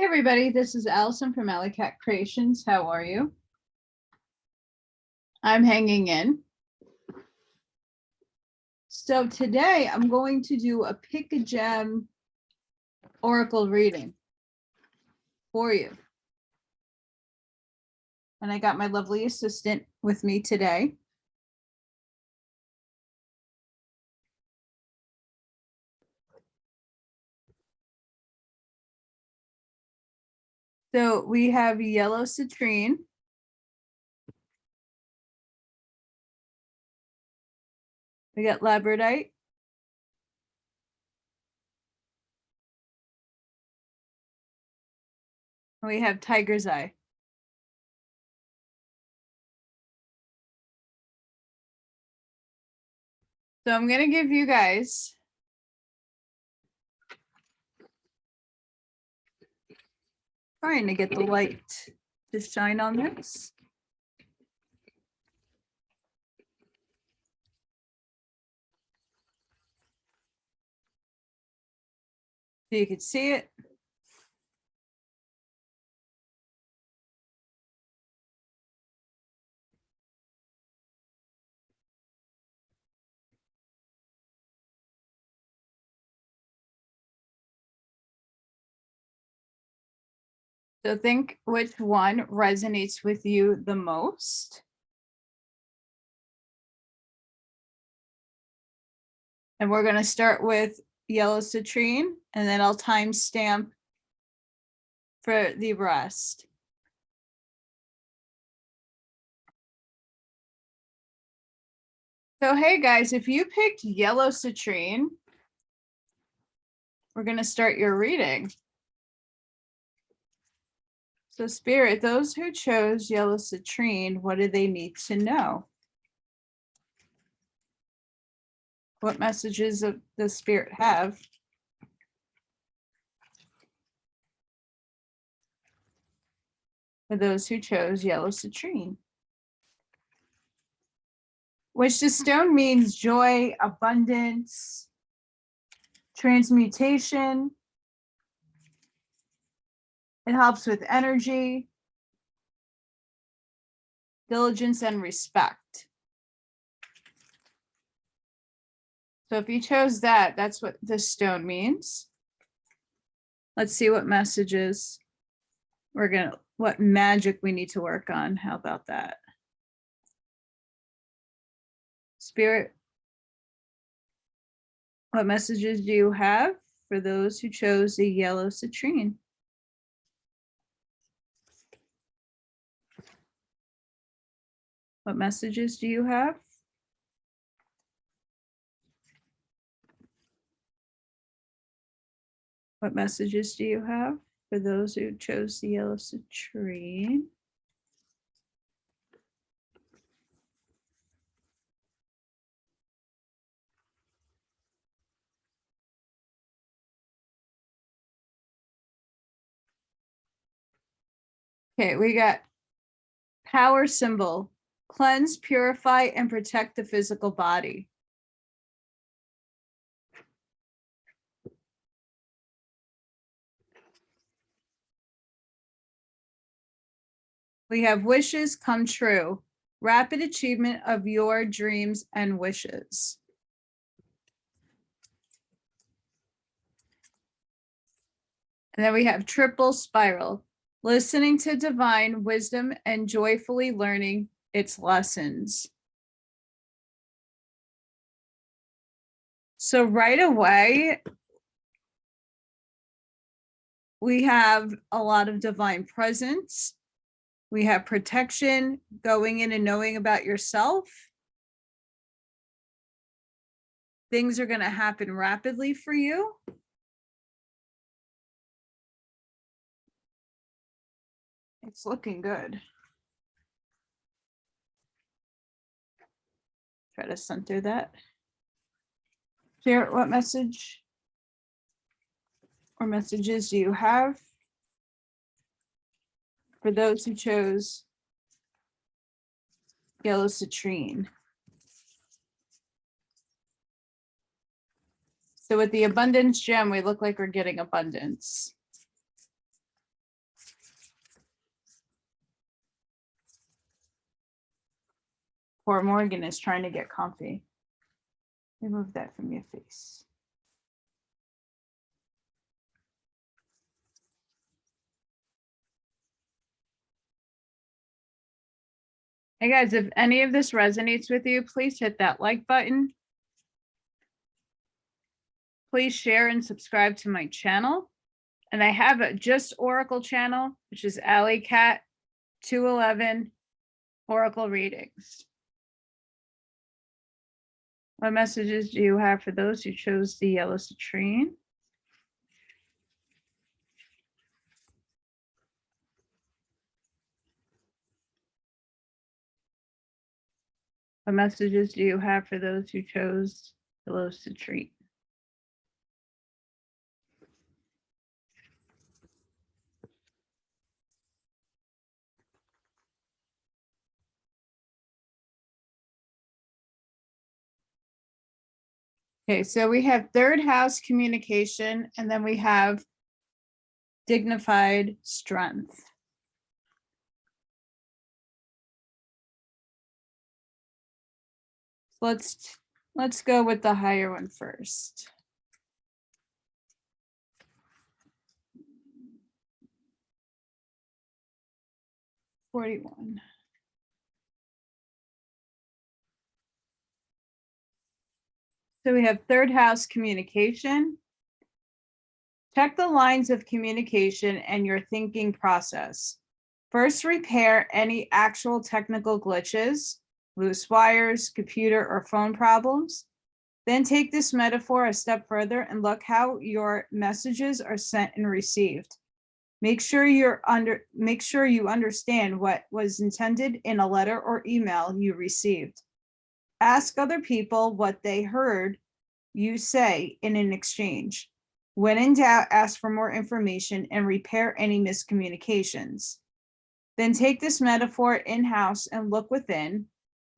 everybody, this is Allison from Allykatkreations. How are you? I'm hanging in. So today I'm going to do a pick a gem oracle reading for you. And I got my lovely assistant with me today. So we have yellow citrine. We got Labradorite. We have tiger's eye. So I'm going to give you guys trying to get the light to shine on this. So you can see it. So think which one resonates with you the most. And we're going to start with yellow citrine, and then I'll timestamp for the rest. So hey guys, if you picked yellow citrine, we're going to start your reading. So Spirit, those who chose yellow citrine, what do they need to know? What messages of the Spirit have? For those who chose yellow citrine. Which the stone means joy, abundance, transmutation. It helps with energy, diligence, and respect. So if you chose that, that's what this stone means. Let's see what messages what magic we need to work on. How about that? Spirit, what messages do you have for those who chose the yellow citrine? What messages do you have? What messages do you have for those who chose the yellow citrine? Okay, we got power symbol. Cleanse, purify, and protect the physical body. We have wishes come true. Rapid achievement of your dreams and wishes. And then we have triple spiral. Listening to divine wisdom and joyfully learning its lessons. So right away, we have a lot of divine presence. We have protection, going in and knowing about yourself. Things are going to happen rapidly for you. It's looking good. Try to center that. Share what message or messages do you have for those who chose yellow citrine? So with the abundance gem, we look like we're getting abundance. Poor Morgan is trying to get comfy. Remove that from your face. Hey guys, if any of this resonates with you, please hit that like button. Please share and subscribe to my channel. And I have a just Oracle channel, which is AllyKat211 Oracle readings. What messages do you have for those who chose the yellow citrine? What messages do you have for those who chose the yellow citrine? Okay, so we have third house communication, and then we have dignified strength. Let's go with the higher one first. $41. So we have third house communication. Check the lines of communication and your thinking process. First, repair any actual technical glitches, loose wires, computer or phone problems. Then take this metaphor a step further and look how your messages are sent and received. Make sure you understand what was intended in a letter or email you received. Ask other people what they heard you say in an exchange. When in doubt, ask for more information and repair any miscommunications. Then take this metaphor in-house and look within.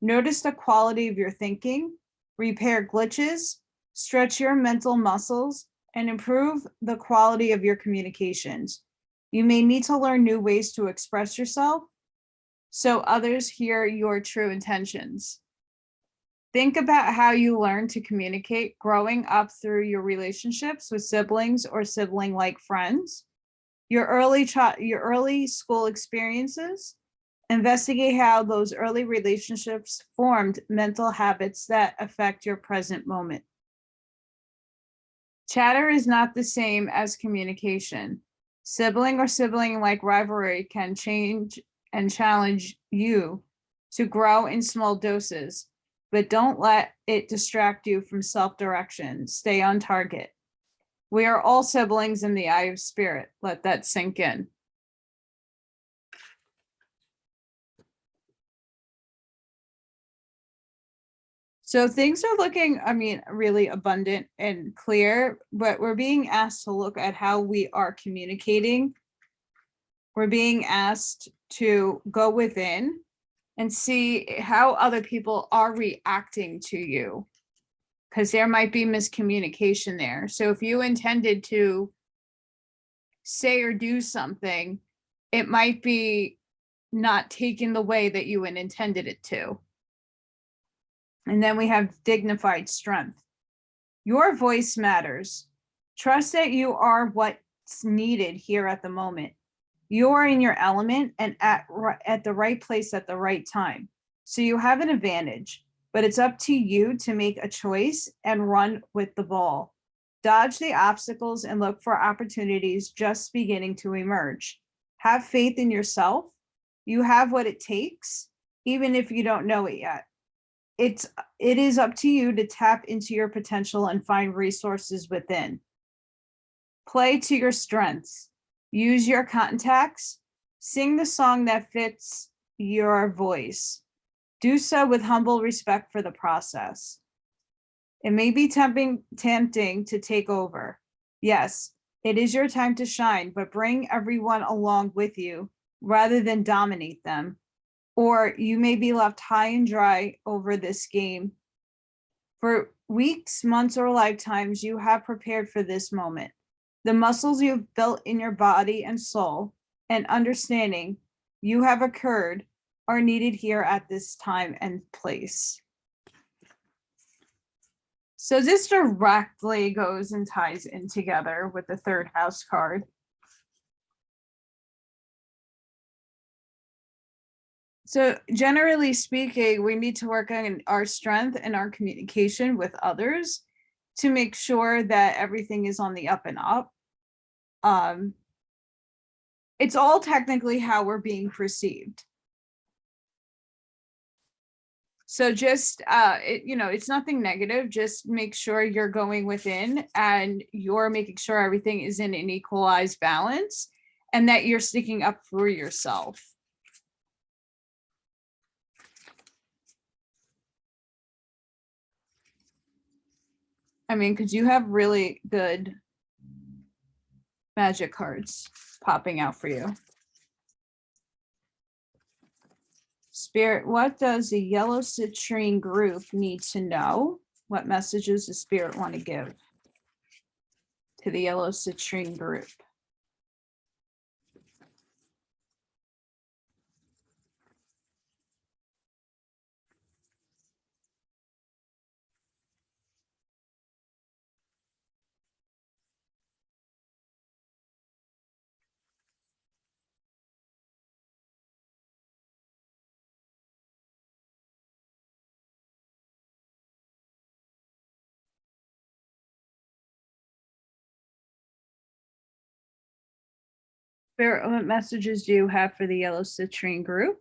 Notice the quality of your thinking, repair glitches, stretch your mental muscles, and improve the quality of your communications. You may need to learn new ways to express yourself so others hear your true intentions. Think about how you learn to communicate growing up through your relationships with siblings or sibling-like friends, your early school experiences. Investigate how those early relationships formed mental habits that affect your present moment. Chatter is not the same as communication. Sibling or sibling-like rivalry can change and challenge you to grow in small doses, but don't let it distract you from self-direction. Stay on target. We are all siblings in the eye of spirit. Let that sink in. So things are looking, really abundant and clear, but we're being asked to look at how we are communicating. We're being asked to go within and see how other people are reacting to you, because there might be miscommunication there. So if you intended to say or do something, it might be not taken the way that you had intended it to. And then we have dignified strength. Your voice matters. Trust that you are what's needed here at the moment. You are in your element and at the right place at the right time. So you have an advantage, but it's up to you to make a choice and run with the ball. Dodge the obstacles and look for opportunities just beginning to emerge. Have faith in yourself. You have what it takes, even if you don't know it yet. It is up to you to tap into your potential and find resources within. Play to your strengths. Use your contacts. Sing the song that fits your voice. Do so with humble respect for the process. It may be tempting to take over. Yes, it is your time to shine, but bring everyone along with you rather than dominate them. Or you may be left high and dry over this game. For weeks, months, or lifetimes, you have prepared for this moment. The muscles you've built in your body and soul and understanding you have occurred are needed here at this time and place. So this directly goes and ties in together with the third house card. So generally speaking, we need to work on our strength and our communication with others to make sure that everything is on the up and up. It's all technically how we're being perceived. So just, it's nothing negative. Just make sure you're going within and you're making sure everything is in an equalized balance and that you're sticking up for yourself. I mean, because you have really good magic cards popping out for you. Spirit, what does the yellow citrine group need to know? What messages does Spirit want to give to the yellow citrine group? Spirit, what messages do you have for the yellow citrine group?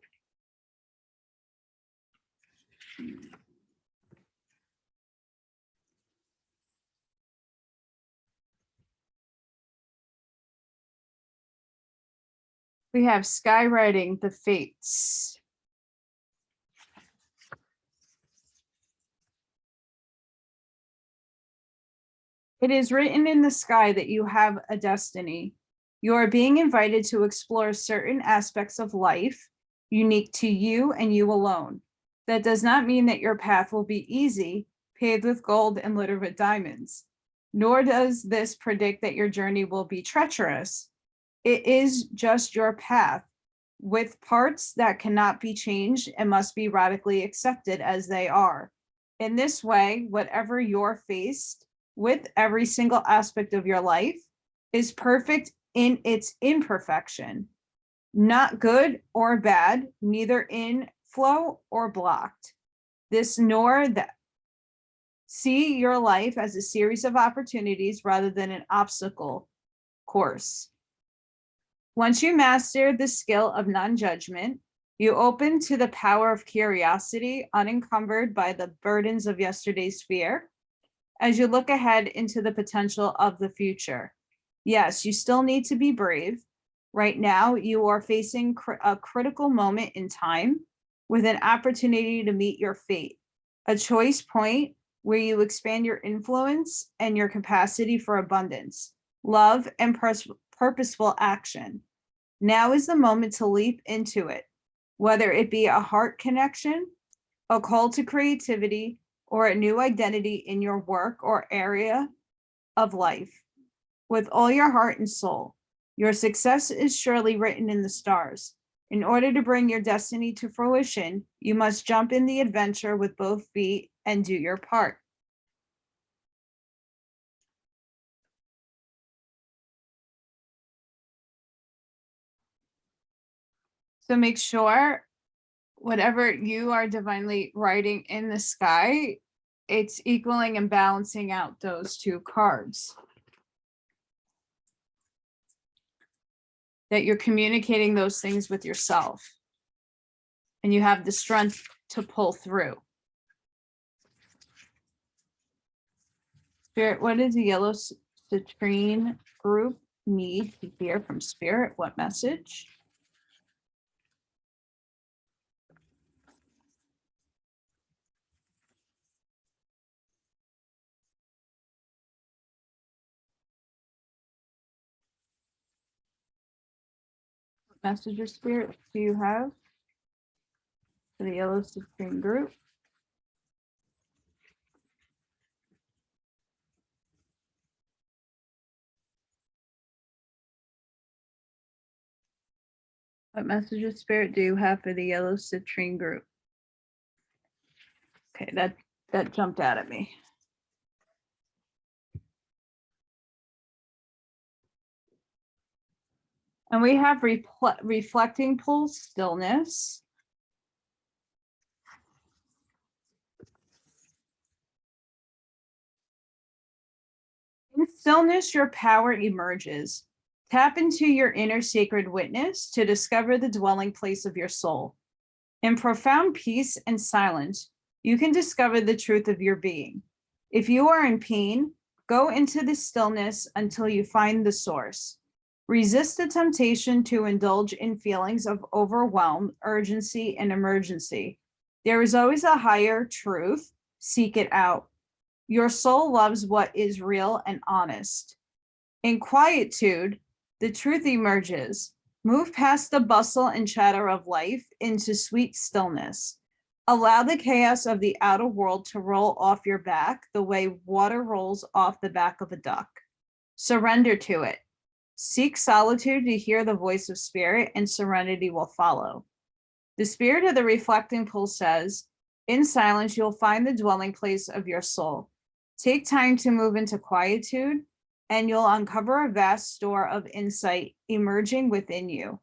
We have skywriting the fates. It is written in the sky that you have a destiny. You are being invited to explore certain aspects of life unique to you and you alone. That does not mean that your path will be easy, paved with gold and littered with diamonds. Nor does this predict that your journey will be treacherous. It is just your path with parts that cannot be changed and must be radically accepted as they are. In this way, whatever you're faced with, every single aspect of your life is perfect in its imperfection, not good or bad, neither in flow or blocked. This nor that. See your life as a series of opportunities rather than an obstacle course. Once you master the skill of non-judgment, you open to the power of curiosity, unencumbered by the burdens of yesterday's fear, as you look ahead into the potential of the future. Yes, you still need to be brave. Right now, you are facing a critical moment in time with an opportunity to meet your fate, a choice point where you expand your influence and your capacity for abundance, love, and purposeful action. Now is the moment to leap into it, whether it be a heart connection, a call to creativity, or a new identity in your work or area of life. With all your heart and soul, your success is surely written in the stars. In order to bring your destiny to fruition, you must jump in the adventure with both feet and do your part. So make sure whatever you are divinely writing in the sky, it's equaling and balancing out those two cards. That you're communicating those things with yourself. And you have the strength to pull through. Spirit, what does the yellow citrine group need to hear from Spirit? What message? What message or Spirit do you have for the yellow citrine group? What message of spirit do you have for the yellow citrine group? Okay, that jumped out at me. And we have reflecting pulse stillness. In stillness, your power emerges. Tap into your inner sacred witness to discover the dwelling place of your soul. In profound peace and silence, you can discover the truth of your being. If you are in pain, go into the stillness until you find the source. Resist the temptation to indulge in feelings of overwhelm, urgency, and emergency. There is always a higher truth. Seek it out. Your soul loves what is real and honest. In quietude, the truth emerges. Move past the bustle and chatter of life into sweet stillness. Allow the chaos of the outer world to roll off your back the way water rolls off the back of a duck. Surrender to it. Seek solitude to hear the voice of spirit, and serenity will follow. The spirit of the reflecting pool says, in silence, you'll find the dwelling place of your soul. Take time to move into quietude, and you'll uncover a vast store of insight emerging within you.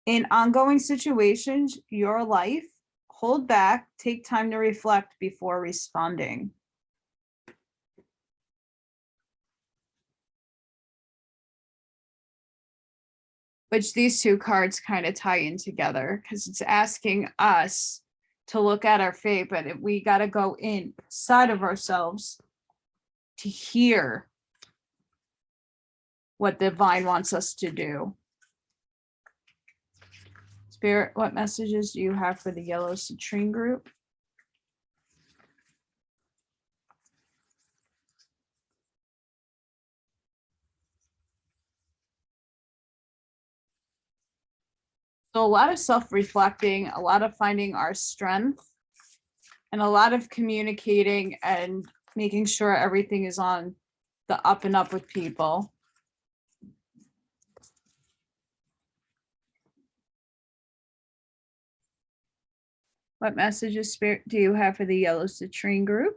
In ongoing situations, your life, hold back, take time to reflect before responding. Which these two cards kind of tie in together because it's asking us to look at our fate, but we got to go inside of ourselves to hear what divine wants us to do. Spirit, what messages do you have for the yellow citrine group? So a lot of self-reflecting, a lot of finding our strength, and a lot of communicating and making sure everything is on the up and up with people. What messages, spirit, do you have for the yellow citrine group?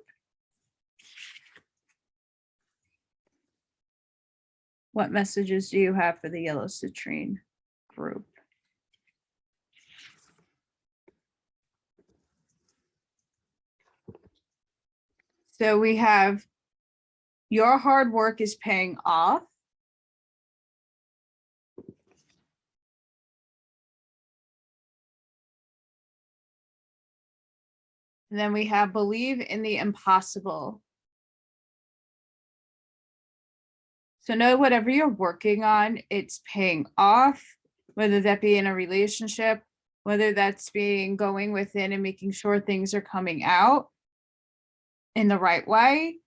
What messages do you have for the yellow citrine group? So we have your hard work is paying off. And then we have believe in the impossible. So know whatever you're working on, it's paying off, whether that be in a relationship, whether that's being going within and making sure things are coming out in the right way,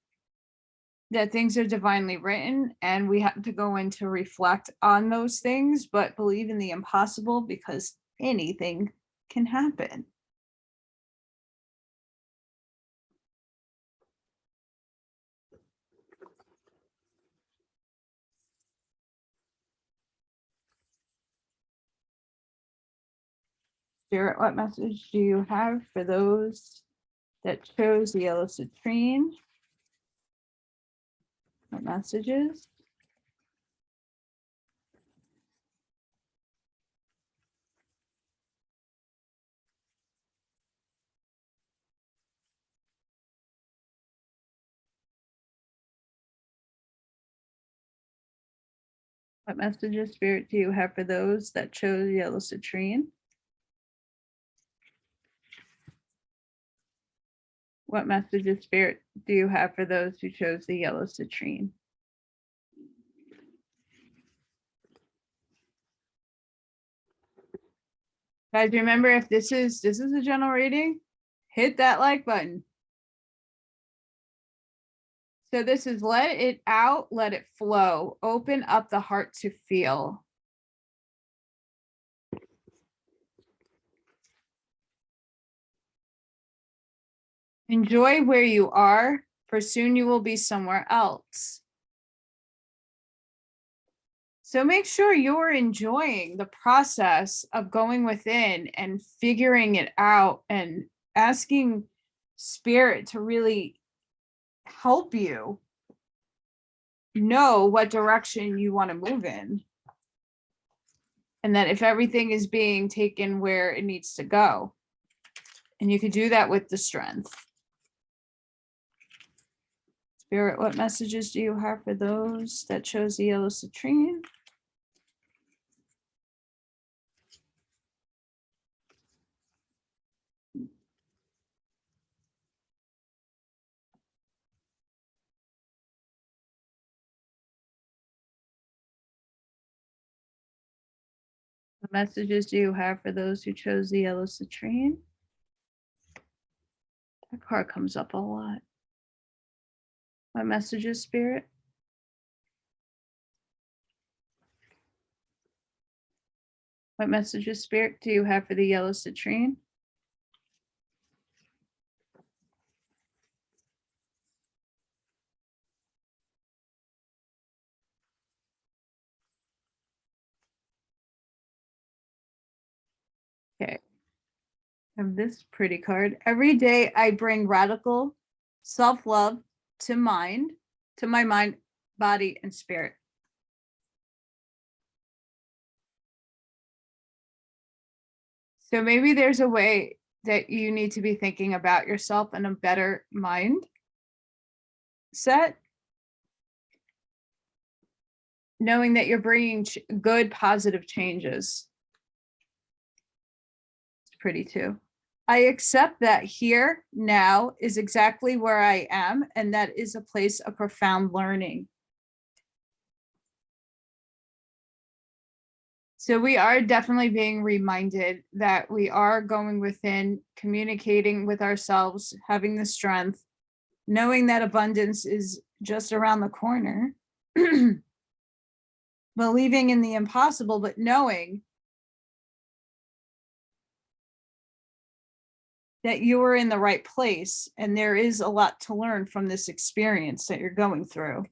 that things are divinely written, and we have to go in to reflect on those things, but believe in the impossible because anything can happen. Spirit, what message do you have for those that chose the yellow citrine? What messages? What messages, spirit, do you have for those that chose yellow citrine? What messages, spirit, do you have for those who chose the yellow citrine? Guys, remember, if this is a general reading, hit that like button. So this is let it out, let it flow, open up the heart to feel. Enjoy where you are, for soon you will be somewhere else. So make sure you're enjoying the process of going within and figuring it out and asking spirit to really help you know what direction you want to move in. And that if everything is being taken where it needs to go. And you can do that with the strength. Spirit, what messages do you have for those that chose the yellow citrine? What messages do you have for those who chose the yellow citrine? That card comes up a lot. What messages, Spirit? What messages, Spirit, do you have for the yellow citrine? Okay. I have this pretty card. Every day I bring radical self-love to my mind, body, and spirit. So maybe there's a way that you need to be thinking about yourself in a better mind set, knowing that you're bringing good, positive changes. It's pretty too. I accept that here now is exactly where I am, and that is a place of profound learning. So we are definitely being reminded that we are going within, communicating with ourselves, having the strength, knowing that abundance is just around the corner, believing in the impossible, but knowing that you are in the right place and there is a lot to learn from this experience that you're going through.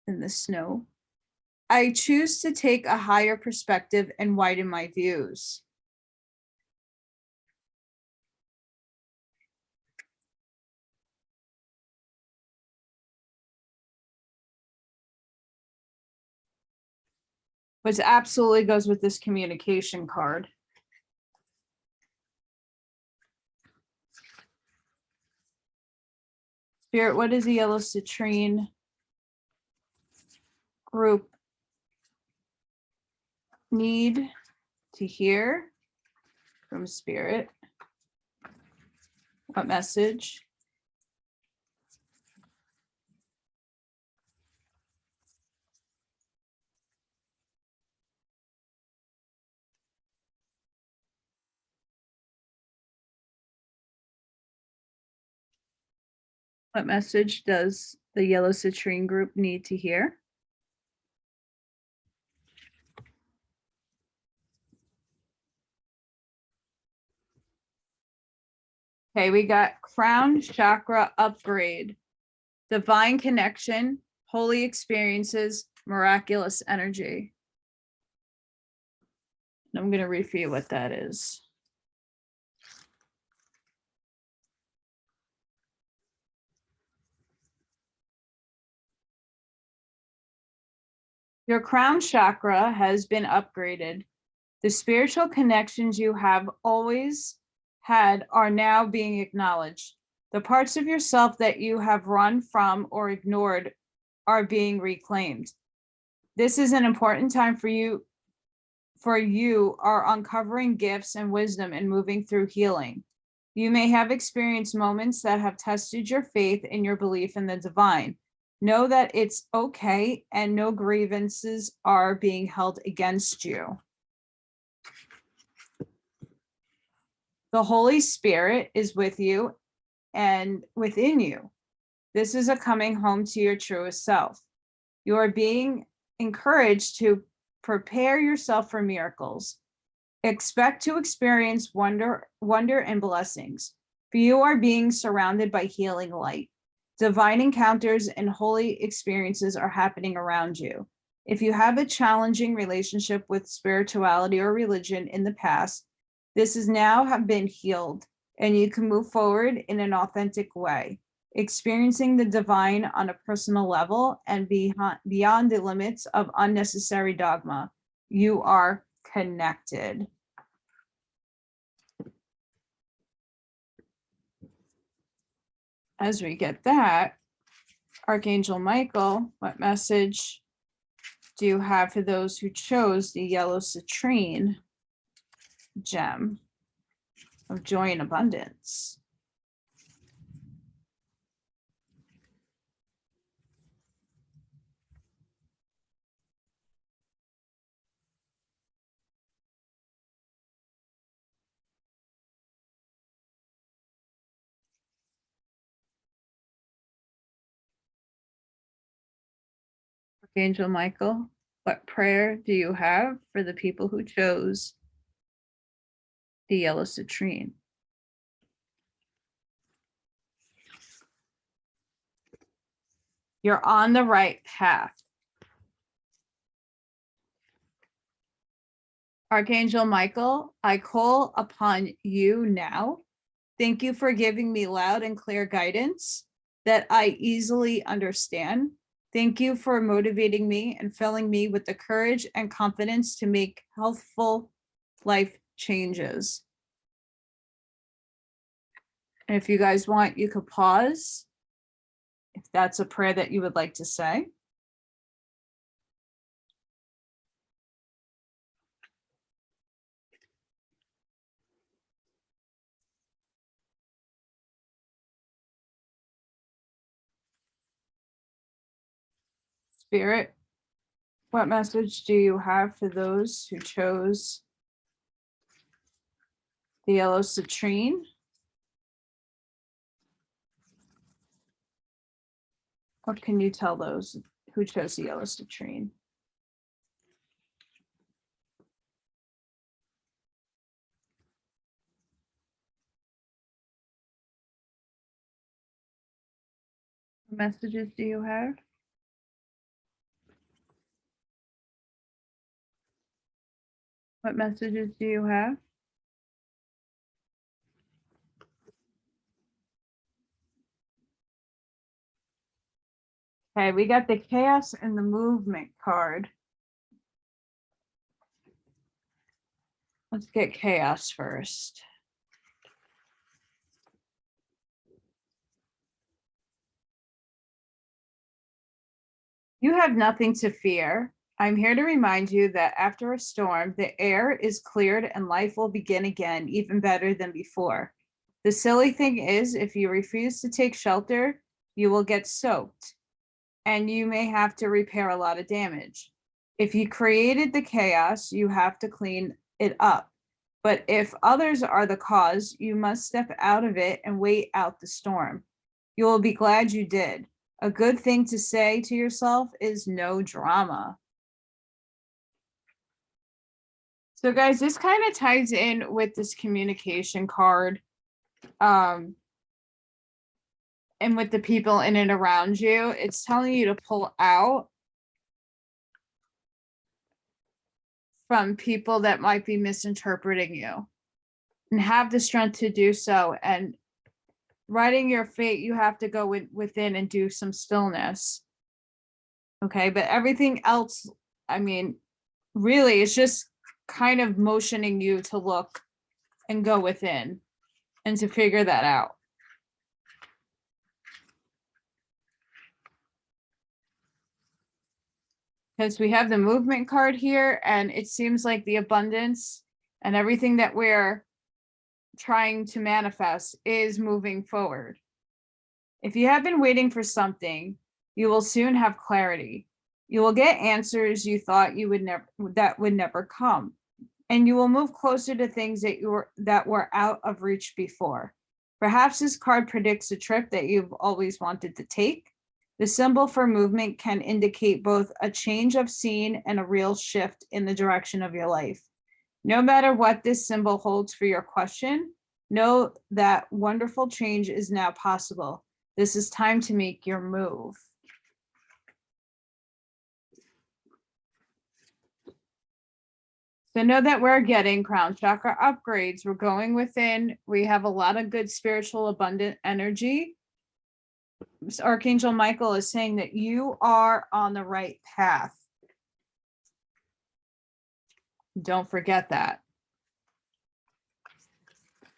In the snow. I choose to take a higher perspective and widen my views. Which absolutely goes with this communication card. Spirit, what is the yellow citrine group need to hear from Spirit? What message? What message does the yellow citrine group need to hear? Okay, we got crown chakra upgrade, divine connection, holy experiences, miraculous energy. I'm going to read for you what that is. Your crown chakra has been upgraded. The spiritual connections you have always had are now being acknowledged. The parts of yourself that you have run from or ignored are being reclaimed. This is an important time for you. You are uncovering gifts and wisdom and moving through healing. You may have experienced moments that have tested your faith and your belief in the divine. Know that it's okay and no grievances are being held against you. The Holy Spirit is with you and within you. This is a coming home to your truest self. You are being encouraged to prepare yourself for miracles. Expect to experience wonder and blessings. For you are being surrounded by healing light. Divine encounters and holy experiences are happening around you. If you have a challenging relationship with spirituality or religion in the past, this is now have been healed, and you can move forward in an authentic way, experiencing the divine on a personal level and beyond the limits of unnecessary dogma. You are connected. As we get that, Archangel Michael, what message do you have for those who chose the yellow citrine gem of joy and abundance? Archangel Michael, what prayer do you have for the people who chose the yellow citrine? You're on the right path. Archangel Michael, I call upon you now. Thank you for giving me loud and clear guidance that I easily understand. Thank you for motivating me and filling me with the courage and confidence to make healthful life changes. And if you guys want, you could pause if that's a prayer that you would like to say. Spirit, what message do you have for those who chose the yellow citrine? What can you tell those who chose the yellow citrine? What messages do you have? What messages do you have? Okay, we got the chaos and the movement card. Let's get chaos first. You have nothing to fear. I'm here to remind you that after a storm, the air is cleared and life will begin again, even better than before. The silly thing is, if you refuse to take shelter, you will get soaked and you may have to repair a lot of damage. If you created the chaos, you have to clean it up. But if others are the cause, you must step out of it and wait out the storm. You will be glad you did. A good thing to say to yourself is no drama. So guys, this kind of ties in with this communication card. And with the people in and around you, it's telling you to pull out from people that might be misinterpreting you and have the strength to do so. And writing your fate, you have to go within and do some stillness. Okay, but everything else, I mean, really, it's just kind of motioning you to look and go within and to figure that out. Because we have the movement card here, and it seems like the abundance and everything that we're trying to manifest is moving forward. If you have been waiting for something, you will soon have clarity. You will get answers you thought you would never come, and you will move closer to things that were out of reach before. Perhaps this card predicts a trip that you've always wanted to take. The symbol for movement can indicate both a change of scene and a real shift in the direction of your life. No matter what this symbol holds for your question, know that wonderful change is now possible. This is time to make your move. So know that we're getting crown chakra upgrades. We're going within. We have a lot of good spiritual abundant energy. Archangel Michael is saying that you are on the right path. Don't forget that.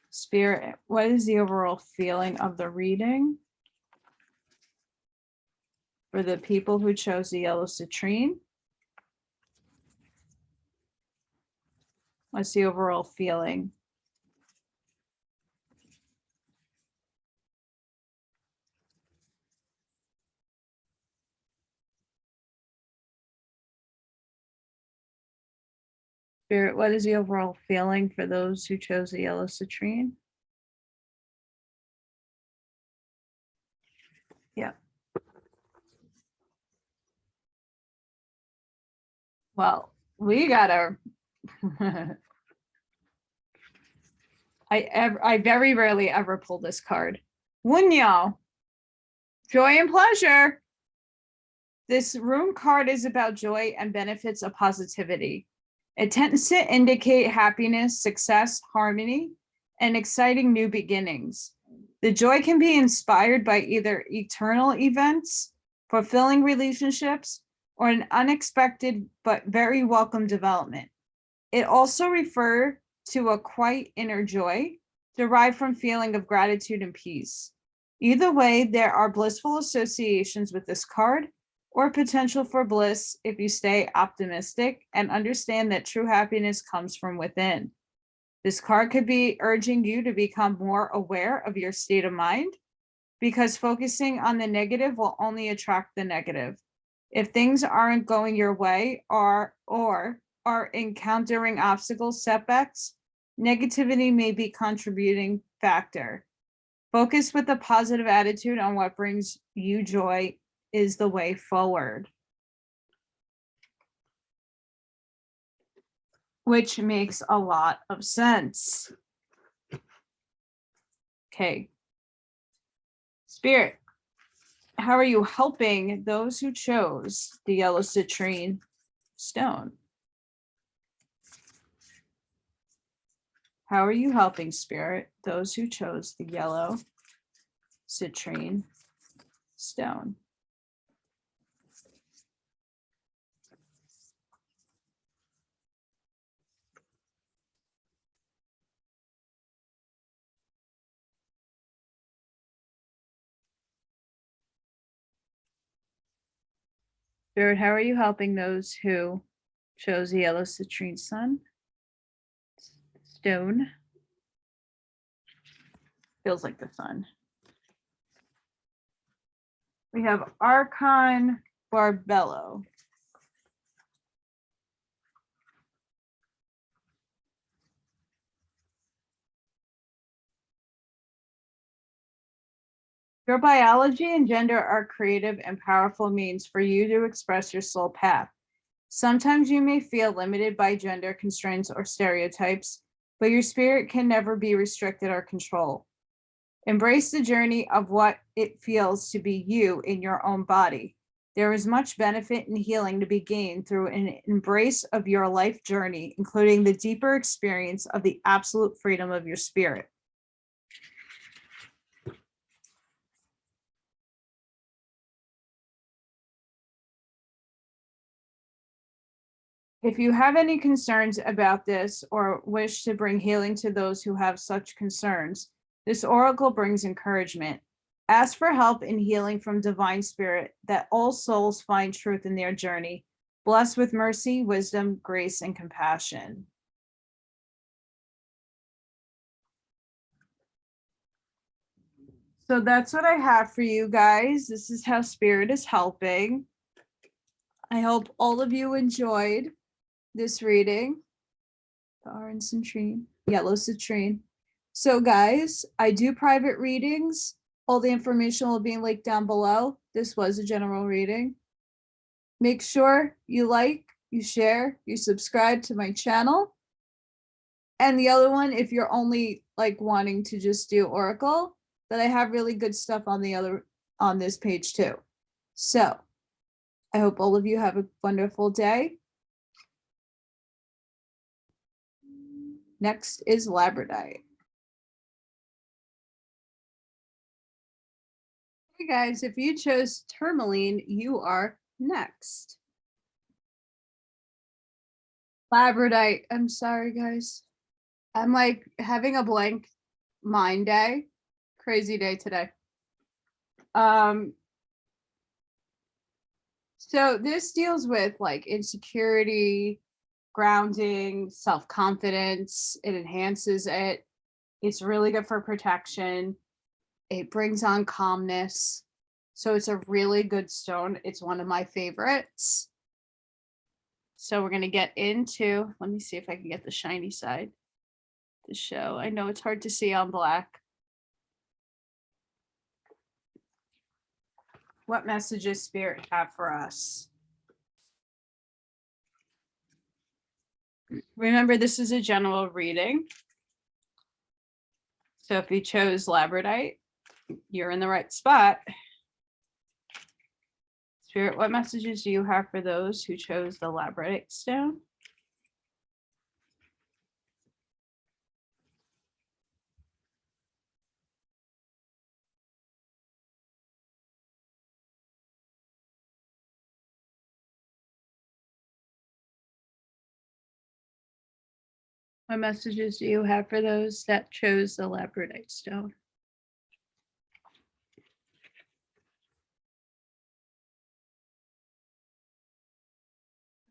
Spirit, what is the overall feeling of the reading for the people who chose the yellow citrine? What's the overall feeling? Spirit, what is the overall feeling for those who chose the yellow citrine? Yeah. Well, we gotta. I very rarely ever pull this card. Wouldn't y'all? Joy and pleasure. This rune card is about joy and benefits of positivity. It tends to indicate happiness, success, harmony, and exciting new beginnings. The joy can be inspired by either eternal events, fulfilling relationships, or an unexpected but very welcome development. It also refers to a quiet inner joy derived from feeling of gratitude and peace. Either way, there are blissful associations with this card, or potential for bliss if you stay optimistic and understand that true happiness comes from within. This card could be urging you to become more aware of your state of mind, because focusing on the negative will only attract the negative. If things aren't going your way or are encountering obstacles, setbacks, negativity may be a contributing factor. Focus with a positive attitude on what brings you joy is the way forward. Which makes a lot of sense. Okay. Spirit, how are you helping those who chose the yellow citrine stone? How are you helping, Spirit, those who chose the yellow citrine stone? Spirit, how are you helping those who chose the yellow citrine stone? Feels like the sun. We have Archon Barbello. Your biology and gender are creative and powerful means for you to express your soul path. Sometimes you may feel limited by gender constraints or stereotypes, but your spirit can never be restricted or controlled. Embrace the journey of what it feels to be you in your own body. There is much benefit and healing to be gained through an embrace of your life journey, including the deeper experience of the absolute freedom of your spirit. If you have any concerns about this or wish to bring healing to those who have such concerns, this oracle brings encouragement. Ask for help in healing from divine spirit, that all souls find truth in their journey, blessed with mercy, wisdom, grace, and compassion. So that's what I have for you guys. This is how spirit is helping. I hope all of you enjoyed this reading. The orange citrine, yellow citrine. So guys, I do private readings. All the information will be linked down below. This was a general reading. Make sure you like, you share, you subscribe to my channel. And the other one, if you're only like wanting to just do oracle, but I have really good stuff on this page too. So I hope all of you have a wonderful day. Next is Labradorite. Hey guys, if you chose tourmaline, you are next. Labradorite. I'm sorry, guys. I'm like having a blank mind day. Crazy day today. So this deals with like insecurity, grounding, self-confidence. It enhances it. It's really good for protection. It brings on calmness. So it's a really good stone. It's one of my favorites. So we're going to get into, let me see if I can get the shiny side to show. I know it's hard to see on black. What messages Spirit have for us? Remember, this is a general reading. So if you chose Labradorite, you're in the right spot. Spirit, what messages do you have for those who chose the Labradorite stone? What messages do you have for those that chose the Labradorite stone?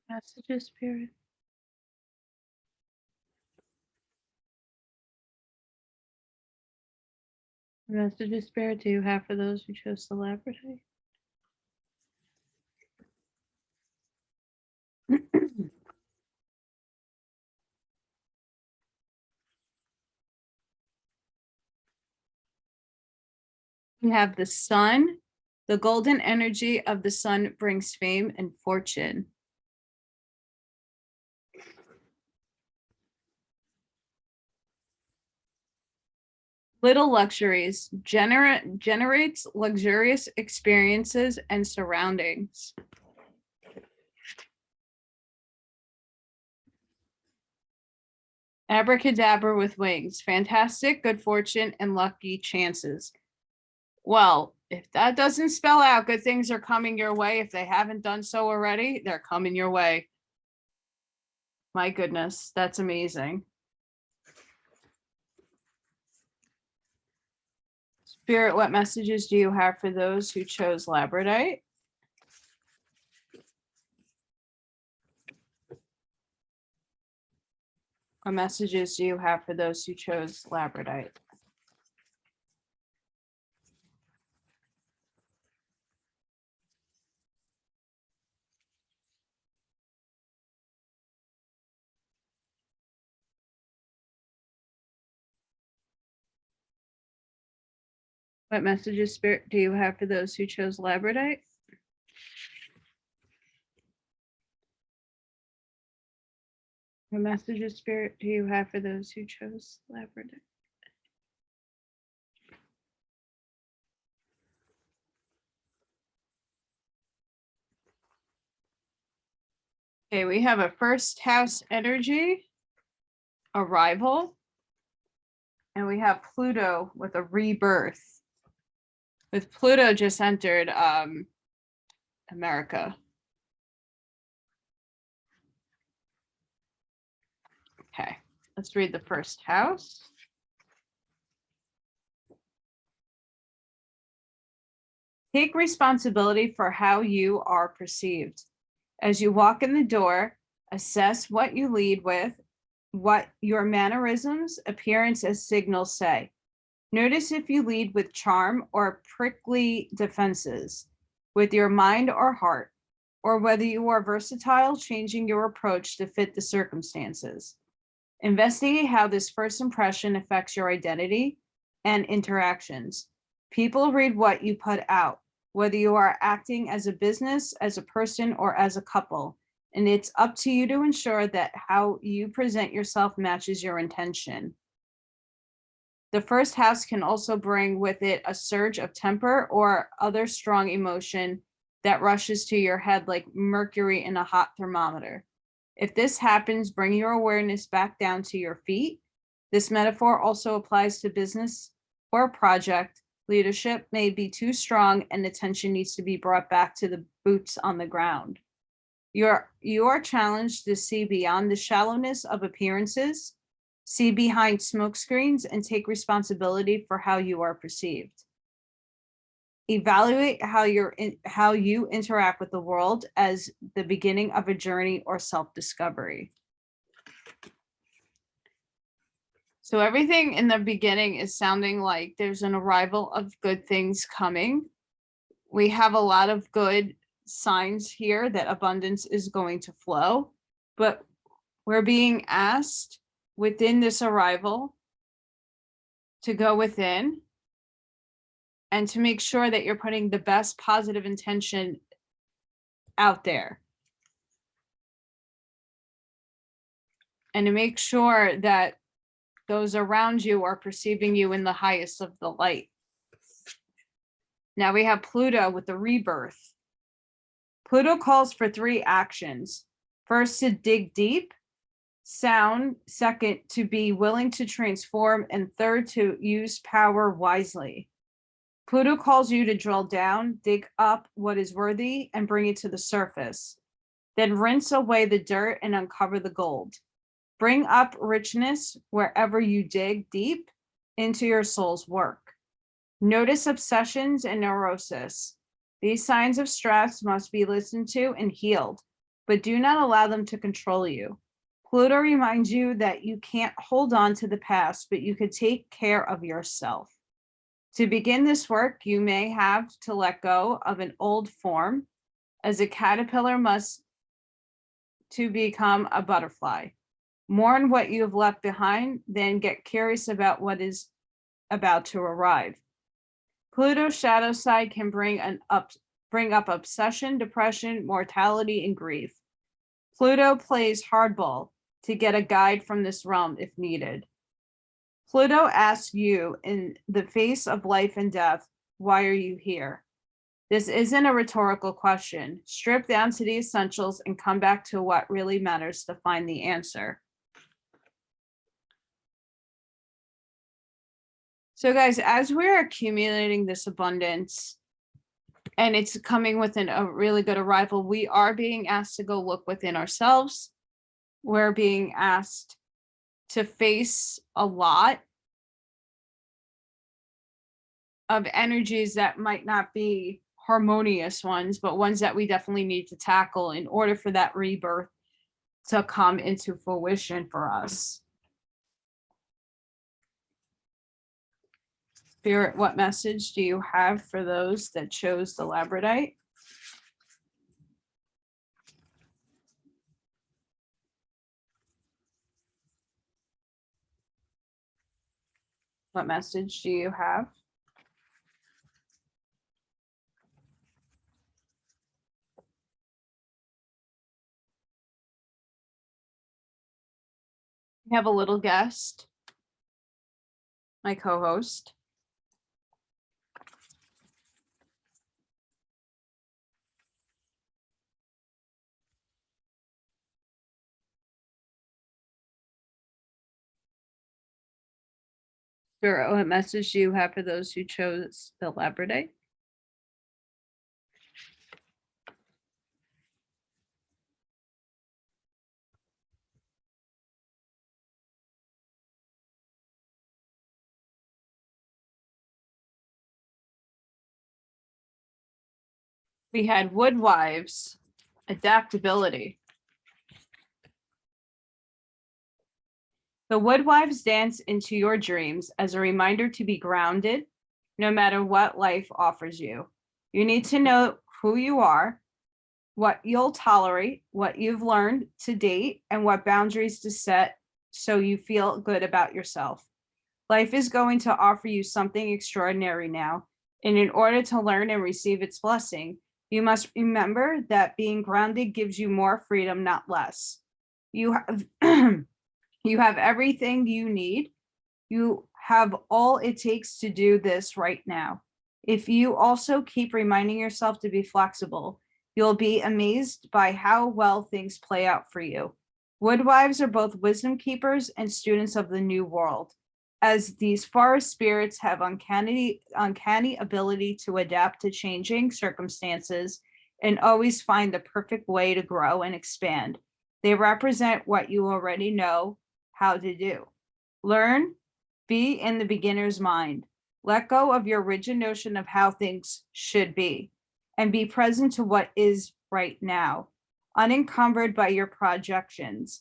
Messages, Spirit. What messages, Spirit, do you have for those who chose the Labradorite? We have the sun. The golden energy of the sun brings fame and fortune. Little luxuries generates luxurious experiences and surroundings. Abracadabra with wings, fantastic, good fortune, and lucky chances. Well, if that doesn't spell out good things are coming your way, if they haven't done so already, they're coming your way. My goodness, that's amazing. Spirit, what messages do you have for those who chose Labradorite? What messages do you have for those who chose Labradorite? What messages, Spirit, do you have for those who chose Labradorite? What messages, Spirit, do you have for those who chose Labradorite? Okay, we have a first house energy, arrival, and we have Pluto with a rebirth. With Pluto just entered America. Okay, let's read the first house. Take responsibility for how you are perceived. As you walk in the door, assess what you lead with, what your mannerisms, appearance as signals say. Notice if you lead with charm or prickly defenses, with your mind or heart, or whether you are versatile, changing your approach to fit the circumstances. Investigate how this first impression affects your identity and interactions. People read what you put out, whether you are acting as a business, as a person, or as a couple. And it's up to you to ensure that how you present yourself matches your intention. The first house can also bring with it a surge of temper or other strong emotion that rushes to your head like mercury in a hot thermometer. If this happens, bring your awareness back down to your feet. This metaphor also applies to business or project. Leadership may be too strong and attention needs to be brought back to the boots on the ground. You are challenged to see beyond the shallowness of appearances, see behind smoke screens, and take responsibility for how you are perceived. Evaluate how you interact with the world as the beginning of a journey or self-discovery. So everything in the beginning is sounding like there's an arrival of good things coming. We have a lot of good signs here that abundance is going to flow, but we're being asked within this arrival to go within and to make sure that you're putting the best positive intention out there. And to make sure that those around you are perceiving you in the highest of the light. Now we have Pluto with the rebirth. Pluto calls for 3 actions. First, to dig deep. Second, to be willing to transform. And third, to use power wisely. Pluto calls you to drill down, dig up what is worthy, and bring it to the surface. Then rinse away the dirt and uncover the gold. Bring up richness wherever you dig deep into your soul's work. Notice obsessions and neurosis. These signs of stress must be listened to and healed, but do not allow them to control you. Pluto reminds you that you can't hold on to the past, but you could take care of yourself. To begin this work, you may have to let go of an old form, as a caterpillar must to become a butterfly. Mourn what you have left behind, then get curious about what is about to arrive. Pluto's shadow side can bring up obsession, depression, mortality, and grief. Pluto plays hardball to get a guide from this realm if needed. Pluto asks you in the face of life and death, why are you here? This isn't a rhetorical question. Strip down to the essentials and come back to what really matters to find the answer. So guys, as we're accumulating this abundance and it's coming within a really good arrival, we are being asked to go look within ourselves. We're being asked to face a lot of energies that might not be harmonious ones, but ones that we definitely need to tackle in order for that rebirth to come into fruition for us. Spirit, what message do you have for those that chose the Labradorite? What message do you have? We have a little guest, my co-host. Spirit, what message do you have for those who chose the Labradorite? We had Woodwives, adaptability. The Woodwives dance into your dreams as a reminder to be grounded, no matter what life offers you. You need to know who you are, what you'll tolerate, what you've learned to date, and what boundaries to set so you feel good about yourself. Life is going to offer you something extraordinary now, and in order to learn and receive its blessing, you must remember that being grounded gives you more freedom, not less. You have you have everything you need. You have all it takes to do this right now. If you also keep reminding yourself to be flexible, you'll be amazed by how well things play out for you. Woodwives are both wisdom keepers and students of the new world, as these forest spirits have uncanny ability to adapt to changing circumstances and always find the perfect way to grow and expand. They represent what you already know how to do. Learn, be in the beginner's mind. Let go of your rigid notion of how things should be, and be present to what is right now, unencumbered by your projections.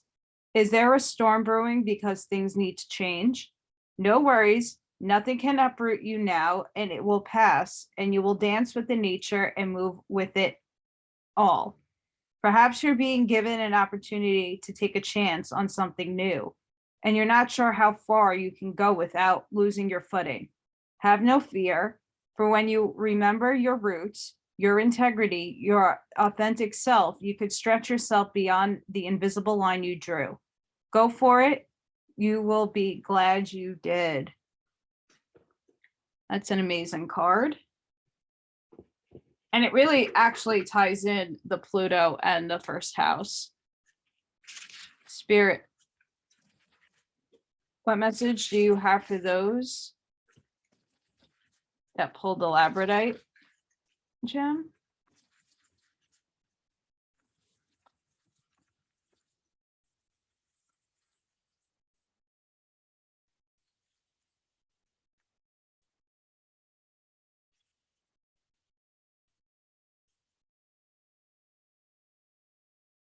Is there a storm brewing because things need to change? No worries, nothing can uproot you now, and it will pass, and you will dance with the nature and move with it all. Perhaps you're being given an opportunity to take a chance on something new, and you're not sure how far you can go without losing your footing. Have no fear, for when you remember your roots, your integrity, your authentic self, you could stretch yourself beyond the invisible line you drew. Go for it. You will be glad you did. That's an amazing card. And it really actually ties in the Pluto and the first house. Spirit, what message do you have for those that pulled the Labradorite gem?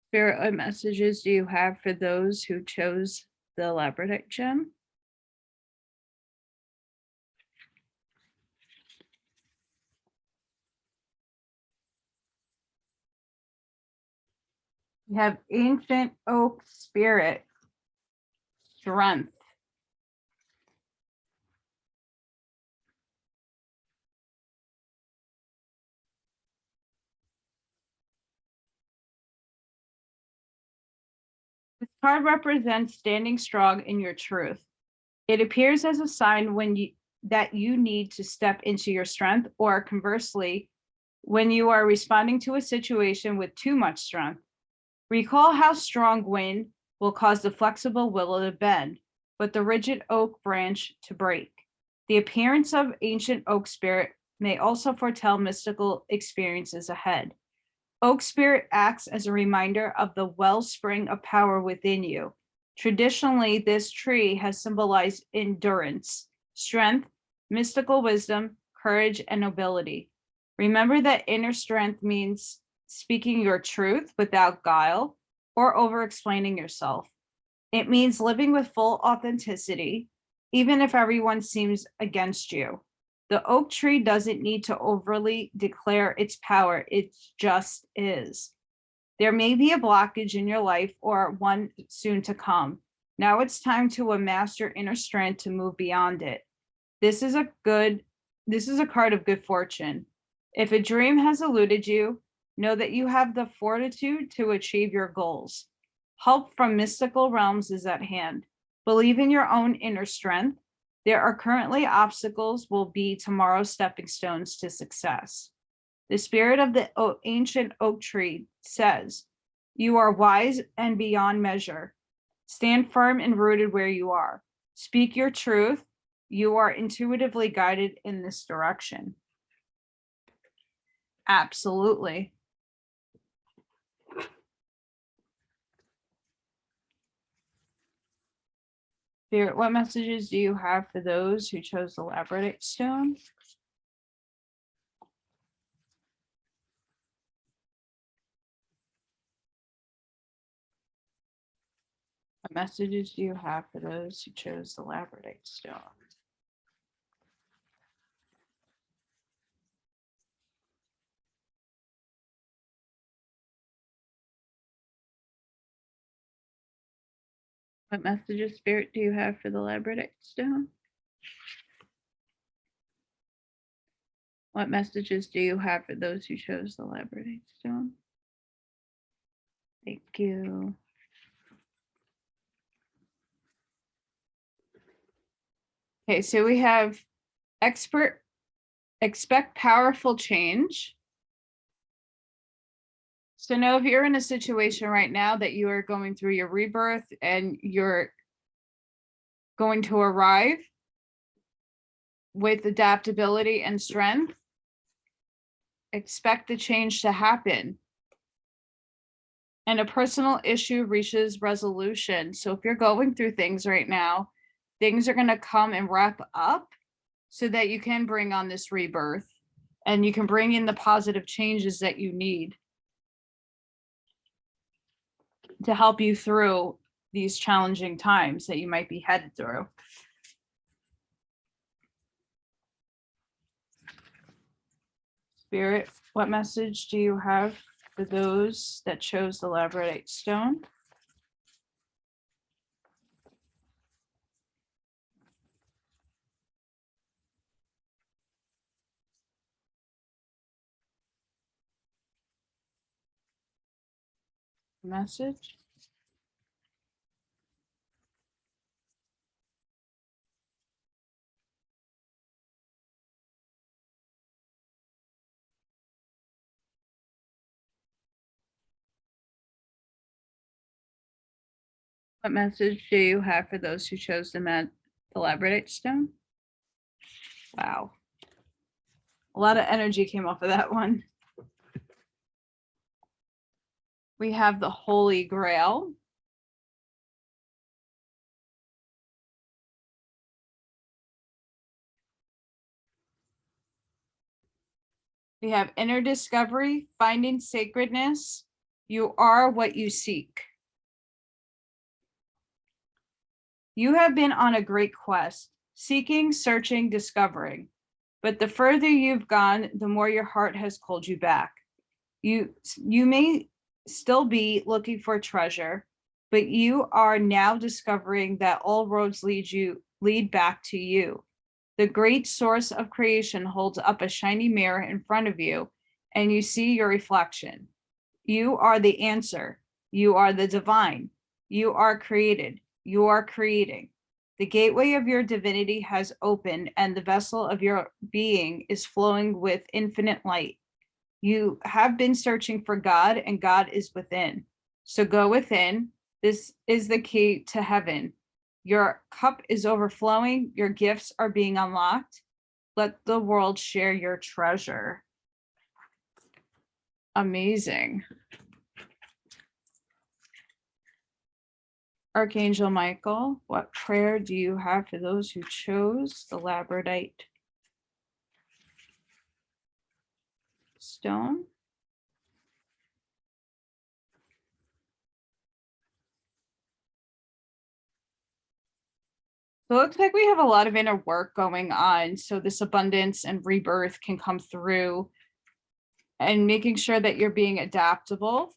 Spirit, what messages do you have for those who chose the Labradorite gem? We have ancient oak spirit, strength. This card represents standing strong in your truth. It appears as a sign that you need to step into your strength, or conversely, when you are responding to a situation with too much strength. Recall how strong wind will cause the flexible willow to bend, but the rigid oak branch to break. The appearance of ancient oak spirit may also foretell mystical experiences ahead. Oak spirit acts as a reminder of the wellspring of power within you. Traditionally, this tree has symbolized endurance, strength, mystical wisdom, courage, and nobility. Remember that inner strength means speaking your truth without guile or over-explaining yourself. It means living with full authenticity, even if everyone seems against you. The oak tree doesn't need to overly declare its power, it just is. There may be a blockage in your life or one soon to come. Now it's time to amass your inner strength to move beyond it. This is a card of good fortune. If a dream has eluded you, know that you have the fortitude to achieve your goals. Help from mystical realms is at hand. Believe in your own inner strength. There are currently obstacles will be tomorrow's stepping stones to success. The spirit of the ancient oak tree says, you are wise and beyond measure. Stand firm and rooted where you are. Speak your truth. You are intuitively guided in this direction. Absolutely. Spirit, what messages do you have for those who chose the Labradorite stone? What messages do you have for those who chose the Labradorite stone? What messages, Spirit, do you have for the Labradorite stone? What messages do you have for those who chose the Labradorite stone? Thank you. Okay, so we have expect powerful change. So know if you're in a situation right now that you are going through your rebirth and you're going to arrive with adaptability and strength, expect the change to happen. And a personal issue reaches resolution. So if you're going through things right now, things are going to come and wrap up so that you can bring on this rebirth and you can bring in the positive changes that you need to help you through these challenging times that you might be headed through. Spirit, what message do you have for those that chose the Labradorite stone? Message? What message do you have for those who chose the Labradorite stone? Wow. A lot of energy came off of that one. We have the Holy Grail. We have inner discovery, finding sacredness. You are what you seek. You have been on a great quest, seeking, searching, discovering. But the further you've gone, the more your heart has called you back. You may still be looking for treasure, but you are now discovering that all roads lead back to you. The great source of creation holds up a shiny mirror in front of you, and you see your reflection. You are the answer. You are the divine. You are created. You are creating. The gateway of your divinity has opened, and the vessel of your being is flowing with infinite light. You have been searching for God, and God is within. So go within. This is the key to heaven. Your cup is overflowing. Your gifts are being unlocked. Let the world share your treasure. Amazing. Archangel Michael, what prayer do you have for those who chose the Labradorite stone? So it looks like we have a lot of inner work going on. So this abundance and rebirth can come through, and making sure that you're being adaptable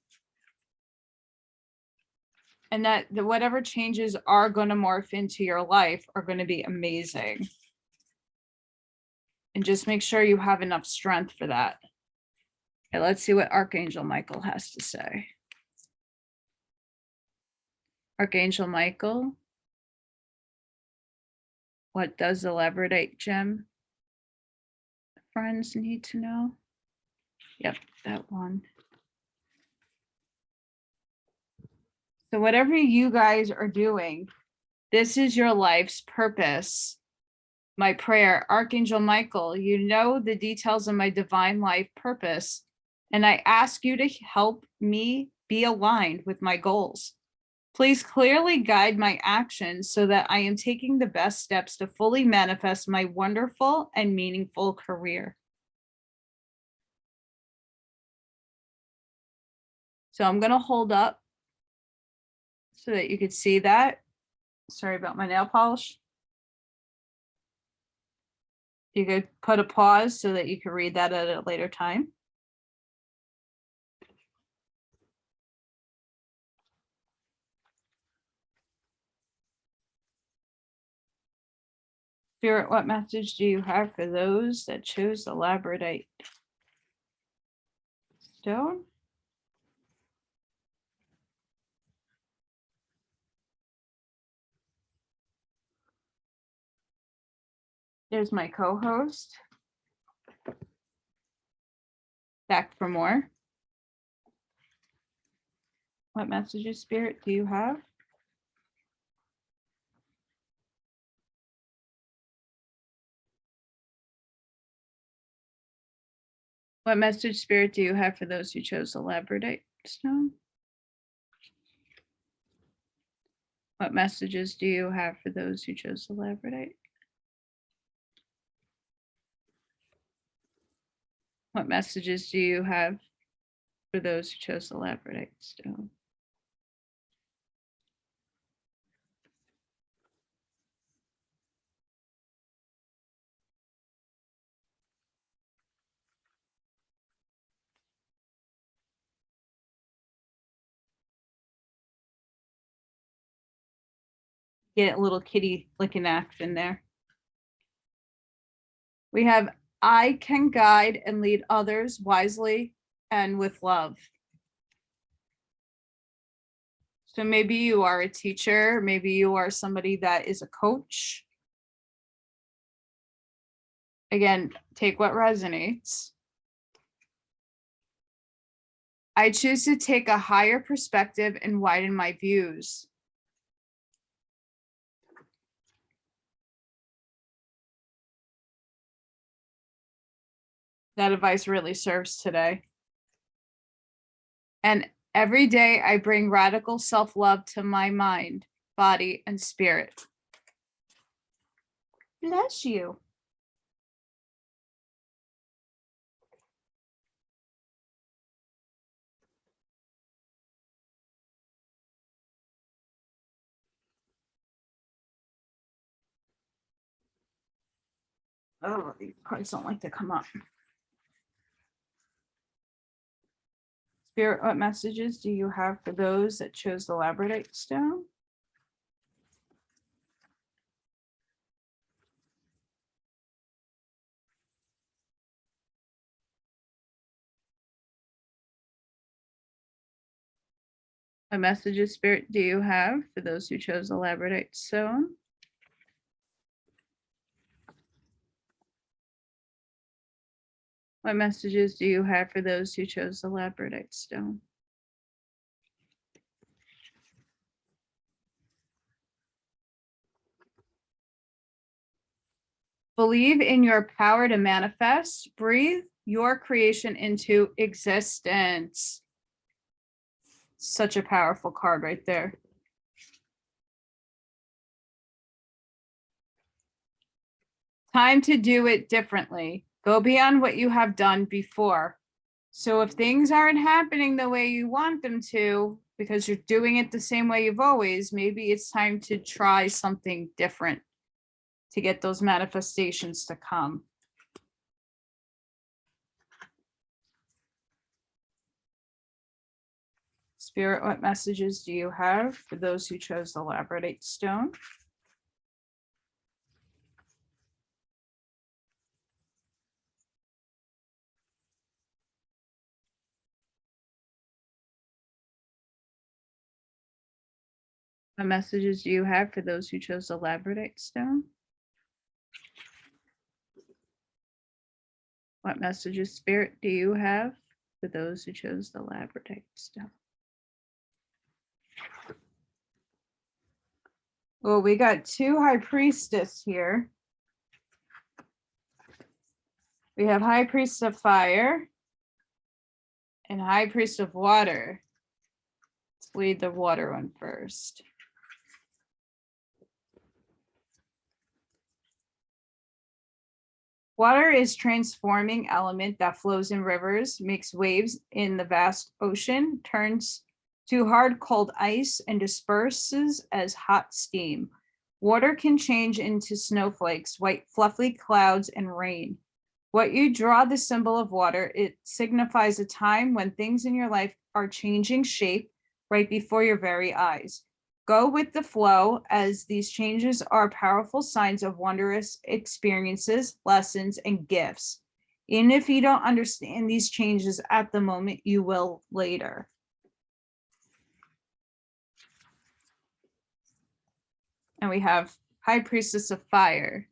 and that whatever changes are going to morph into your life are going to be amazing. And just make sure you have enough strength for that. Okay, let's see what Archangel Michael has to say. Archangel Michael, what does the Labradorite gem friends need to know? Yep, that one. So whatever you guys are doing, this is your life's purpose. My prayer, Archangel Michael, you know the details of my divine life purpose, and I ask you to help me be aligned with my goals. Please clearly guide my actions so that I am taking the best steps to fully manifest my wonderful and meaningful career. So I'm going to hold up so that you could see that. Sorry about my nail polish. You could put a pause so that you can read that at a later time. Spirit, what message do you have for those that chose the Labradorite stone? There's my co-host. Back for more. What messages, Spirit, do you have? What message, Spirit, do you have for those who chose the Labradorite stone? What messages do you have for those who chose the Labradorite? What messages do you have for those who chose the Labradorite stone? Get a little kitty licking action there. We have, I can guide and lead others wisely and with love. So maybe you are a teacher, maybe you are somebody that is a coach. Again, take what resonates. I choose to take a higher perspective and widen my views. That advice really serves today. And every day I bring radical self-love to my mind, body, and spirit. Bless you. Oh, these cards don't like to come up. Spirit, what messages do you have for those that chose the Labradorite stone? What messages, Spirit, do you have for those who chose the Labradorite stone? What messages do you have for those who chose the Labradorite stone? Believe in your power to manifest. Breathe your creation into existence. Such a powerful card right there. Time to do it differently. Go beyond what you have done before. So if things aren't happening the way you want them to, because you're doing it the same way you've always, maybe it's time to try something different to get those manifestations to come. Spirit, what messages do you have for those who chose the Labradorite stone? What messages do you have for those who chose the Labradorite stone? What messages, Spirit, do you have for those who chose the Labradorite stone? Well, we got two High Priestess here. We have High Priest of Fire and High Priest of Water. Let's lead the water one first. Water is transforming element that flows in rivers, makes waves in the vast ocean, turns to hard cold ice and disperses as hot steam. Water can change into snowflakes, white fluffy clouds, and rain. What you draw the symbol of water, it signifies a time when things in your life are changing shape right before your very eyes. Go with the flow, as these changes are powerful signs of wondrous experiences, lessons, and gifts. Even if you don't understand these changes at the moment, you will later. And we have High Priestess of Fire.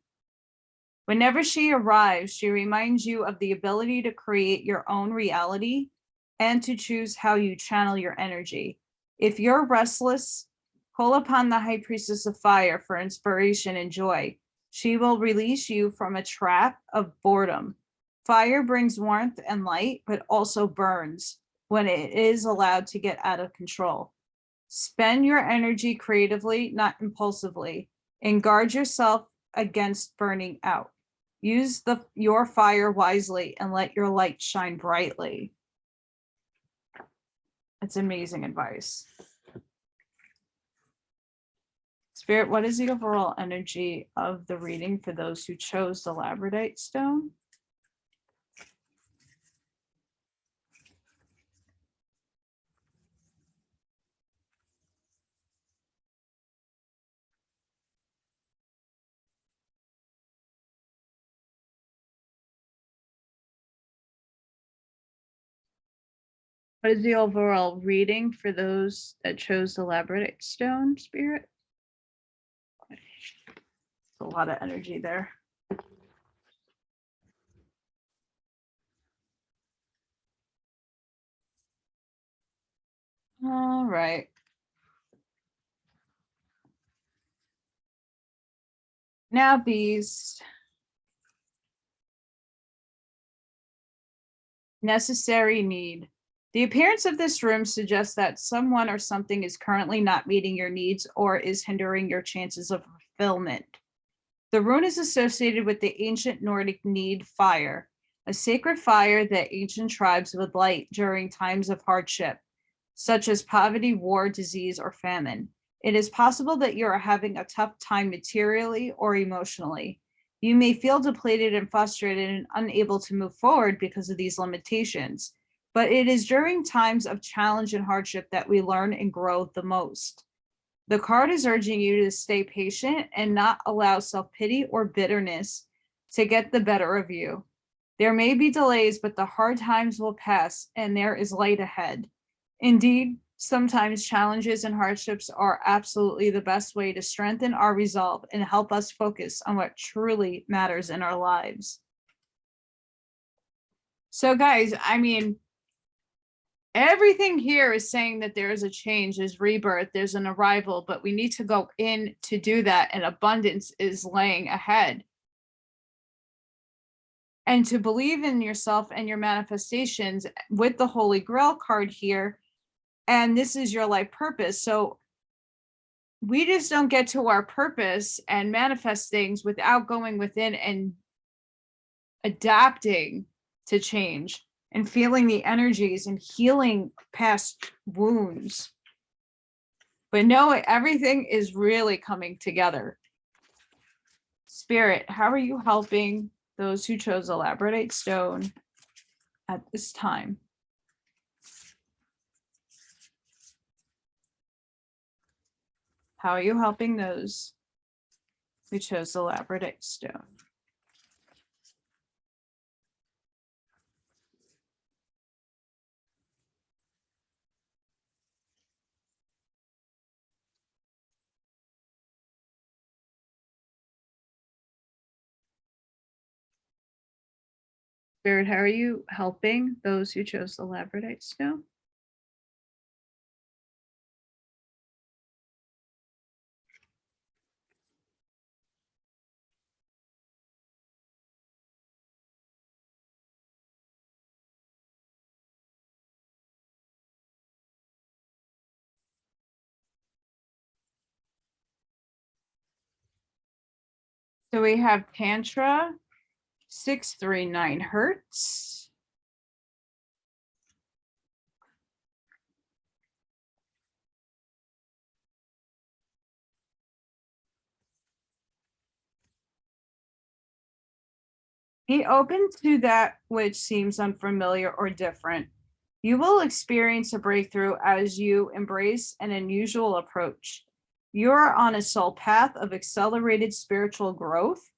Whenever she arrives, she reminds you of the ability to create your own reality and to choose how you channel your energy. If you're restless, call upon the High Priestess of Fire for inspiration and joy. She will release you from a trap of boredom. Fire brings warmth and light, but also burns when it is allowed to get out of control. Spend your energy creatively, not impulsively, and guard yourself against burning out. Use your fire wisely and let your light shine brightly. That's amazing advice. Spirit, what is the overall energy of the reading for those who chose the Labradorite stone? What is the overall reading for those that chose the Labradorite stone, Spirit? A lot of energy there. All right. Now, bees. Necessary need. The appearance of this room suggests that someone or something is currently not meeting your needs or is hindering your chances of fulfillment. The rune is associated with the ancient Nordic need fire, a sacred fire that ancient tribes would light during times of hardship, such as poverty, war, disease, or famine. It is possible that you are having a tough time materially or emotionally. You may feel depleted and frustrated and unable to move forward because of these limitations, but it is during times of challenge and hardship that we learn and grow the most. The card is urging you to stay patient and not allow self-pity or bitterness to get the better of you. There may be delays, but the hard times will pass and there is light ahead. Indeed, sometimes challenges and hardships are absolutely the best way to strengthen our resolve and help us focus on what truly matters in our lives. So guys, I mean, everything here is saying that there is a change, there's rebirth, there's an arrival, but we need to go in to do that, and abundance is laying ahead. And to believe in yourself and your manifestations with the Holy Grail card here, and this is your life purpose. So we just don't get to our purpose and manifest things without going within and adapting to change and feeling the energies and healing past wounds. But no, everything is really coming together. Spirit, how are you helping those who chose a Labradorite stone at this time? How are you helping those who chose the Labradorite stone? Spirit, how are you helping those who chose the Labradorite stone? So we have Tantra, 639 hertz. Be open to that which seems unfamiliar or different. You will experience a breakthrough as you embrace an unusual approach. You are on a soul path of accelerated spiritual growth,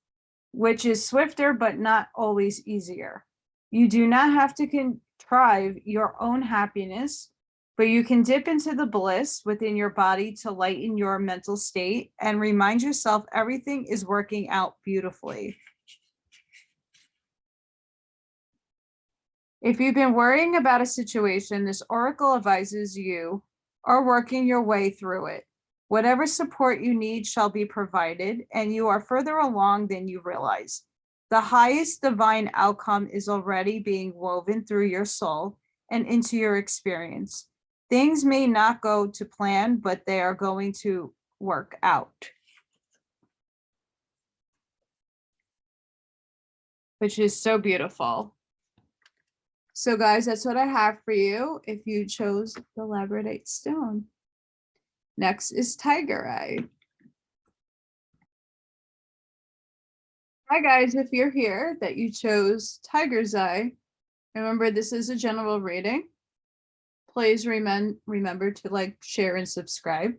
which is swifter but not always easier. You do not have to contrive your own happiness, but you can dip into the bliss within your body to lighten your mental state and remind yourself everything is working out beautifully. If you've been worrying about a situation, this oracle advises you are working your way through it. Whatever support you need shall be provided, and you are further along than you realize. The highest divine outcome is already being woven through your soul and into your experience. Things may not go to plan, but they are going to work out. Which is so beautiful. So guys, that's what I have for you if you chose the Labradorite stone. Next is Tiger Eye. Hi guys, if you're here that you chose Tiger's Eye, remember this is a general reading. Please remember to like, share, and subscribe.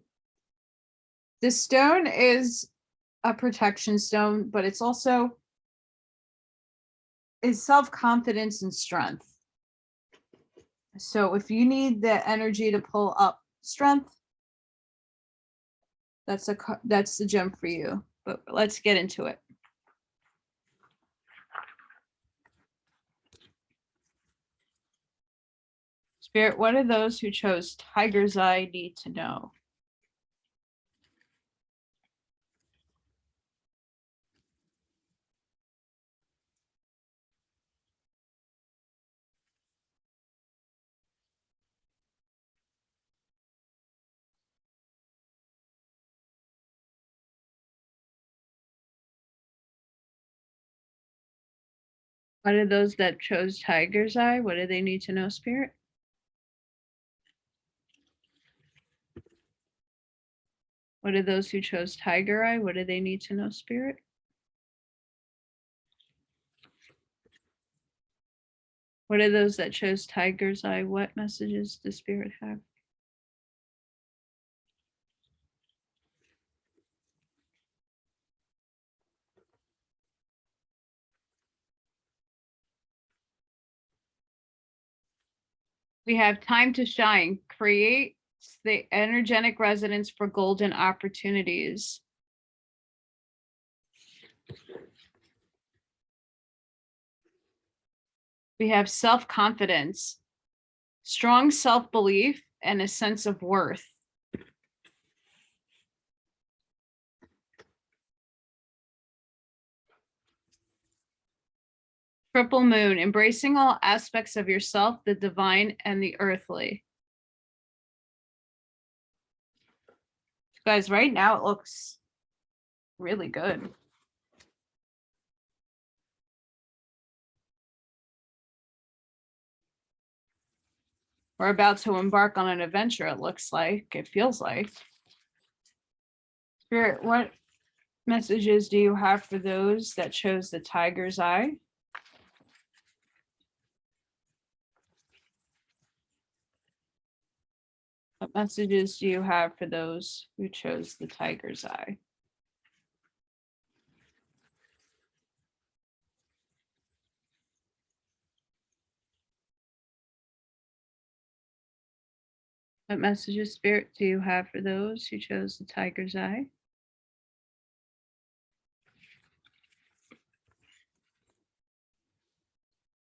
This stone is a protection stone, but it's also is self-confidence and strength. So if you need the energy to pull up strength, that's the gem for you. But let's get into it. Spirit, what do those who chose Tiger's Eye need to know? What are those that chose Tiger's Eye? What do they need to know, Spirit? What are those who chose Tiger Eye? What do they need to know, Spirit? What are those that chose Tiger's Eye? What messages does Spirit have? We have time to shine. Create the energetic resonance for golden opportunities. We have self-confidence, strong self-belief, and a sense of worth. Triple moon, embracing all aspects of yourself, the divine and the earthly. Guys, right now it looks really good. We're about to embark on an adventure, it looks like, it feels like. Spirit, what messages do you have for those that chose the Tiger's Eye? What messages do you have for those who chose the Tiger's Eye? What messages, Spirit, do you have for those who chose the Tiger's Eye?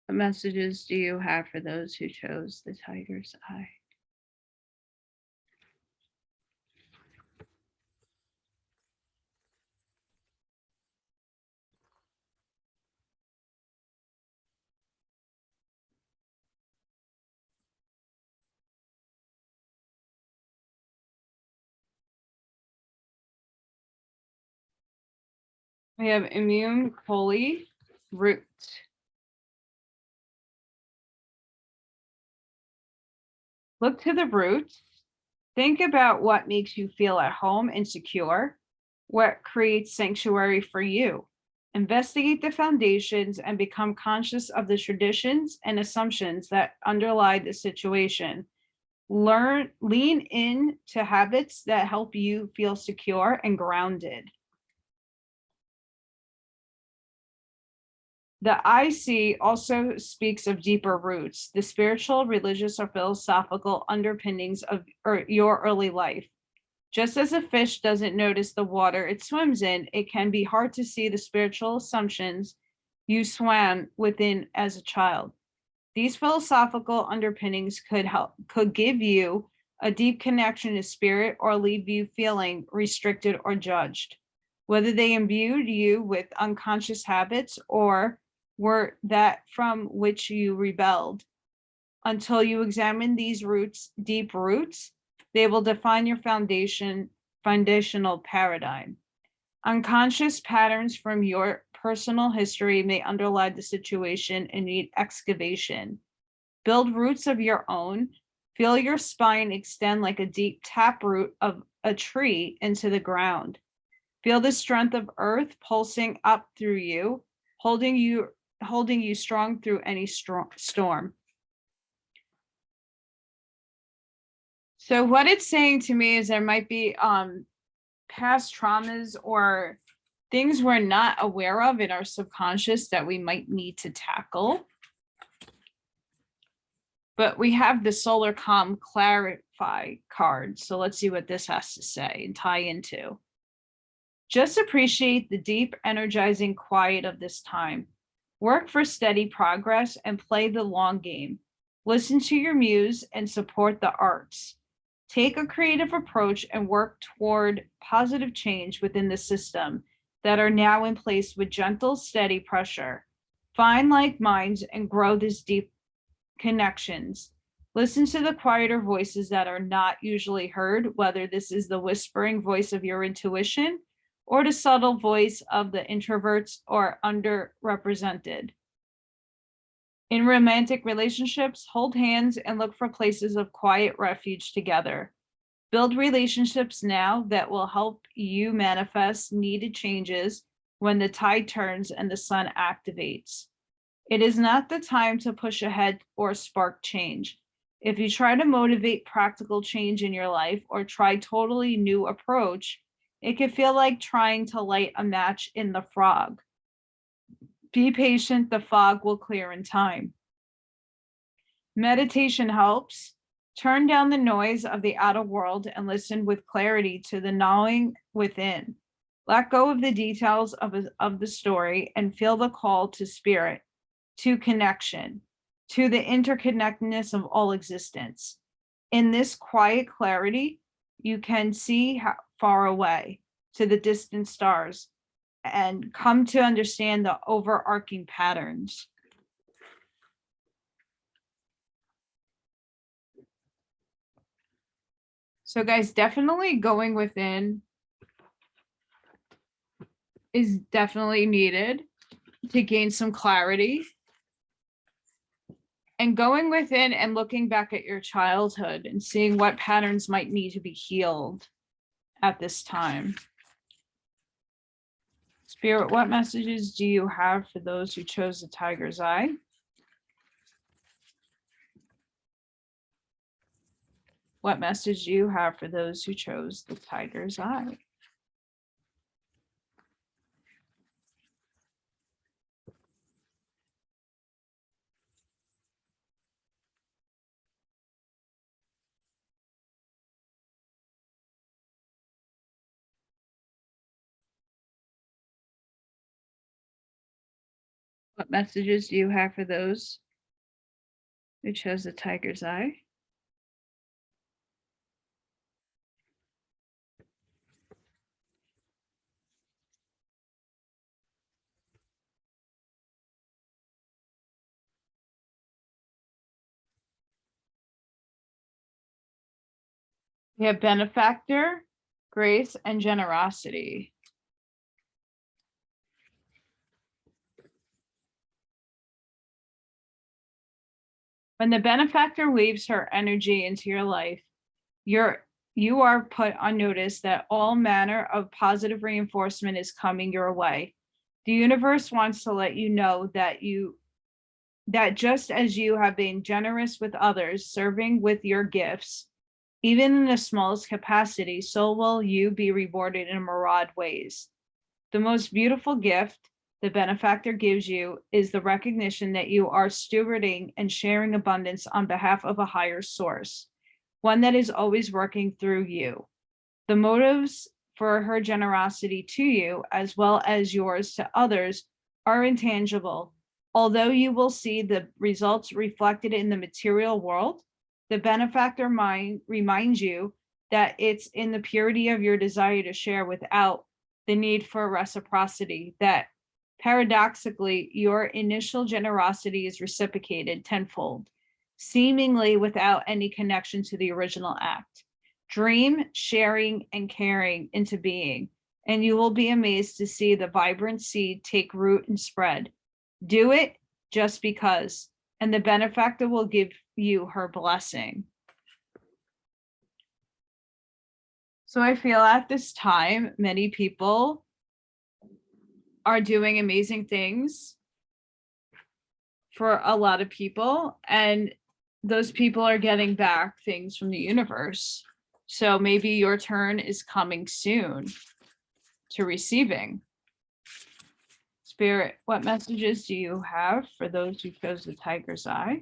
What messages do you have for those who chose the Tiger's Eye? We have immune Coley root. Look to the roots. Think about what makes you feel at home and secure, what creates sanctuary for you. Investigate the foundations and become conscious of the traditions and assumptions that underlie the situation. Lean in to habits that help you feel secure and grounded. The IC also speaks of deeper roots, the spiritual, religious, or philosophical underpinnings of your early life. Just as a fish doesn't notice the water it swims in, it can be hard to see the spiritual assumptions you swam within as a child. These philosophical underpinnings could give you a deep connection to spirit or leave you feeling restricted or judged. Whether they imbued you with unconscious habits or were that from which you rebelled. Until you examine these deep roots, they will define your foundational paradigm. Unconscious patterns from your personal history may underlie the situation and need excavation. Build roots of your own. Feel your spine extend like a deep taproot of a tree into the ground. Feel the strength of earth pulsing up through you, holding you strong through any storm. So what it's saying to me is there might be past traumas or things we're not aware of in our subconscious that we might need to tackle. But we have the Solar Calm Clarify card. So let's see what this has to say and tie into. Just appreciate the deep, energizing quiet of this time. Work for steady progress and play the long game. Listen to your muse and support the arts. Take a creative approach and work toward positive change within the system that are now in place with gentle, steady pressure. Find like minds and grow these deep connections. Listen to the quieter voices that are not usually heard, whether this is the whispering voice of your intuition or the subtle voice of the introverts or underrepresented. In romantic relationships, hold hands and look for places of quiet refuge together. Build relationships now that will help you manifest needed changes when the tide turns and the sun activates. It is not the time to push ahead or spark change. If you try to motivate practical change in your life or try totally new approach, it can feel like trying to light a match in the fog. Be patient, the fog will clear in time. Meditation helps. Turn down the noise of the outer world and listen with clarity to the gnawing within. Let go of the details of the story and feel the call to spirit, to connection, to the interconnectedness of all existence. In this quiet clarity, you can see far away to the distant stars and come to understand the overarching patterns. So guys, definitely going within is definitely needed to gain some clarity. And going within and looking back at your childhood and seeing what patterns might need to be healed at this time. Spirit, what messages do you have for those who chose the tiger's eye? What message do you have for those who chose the tiger's eye? What messages do you have for those who chose the tiger's eye? We have benefactor, grace, and generosity. When the benefactor weaves her energy into your life, you are put on notice that all manner of positive reinforcement is coming your way. The universe wants to let you know that just as you have been generous with others, serving with your gifts, even in the smallest capacity, so will you be rewarded in myriad ways. The most beautiful gift the benefactor gives you is the recognition that you are stewarding and sharing abundance on behalf of a higher source, one that is always working through you. The motives for her generosity to you, as well as yours to others, are intangible, Although you will see the results reflected in the material world, the benefactor mind reminds you that it's in the purity of your desire to share without the need for reciprocity that paradoxically your initial generosity is reciprocated tenfold, seemingly without any connection to the original act. Dream sharing and caring into being, and you will be amazed to see the vibrant seed take root and spread. Do it just because, and the benefactor will give you her blessing. So I feel at this time, many people are doing amazing things for a lot of people, and those people are getting back things from the universe. So maybe your turn is coming soon to receiving. Spirit, what messages do you have for those who chose the tiger's eye?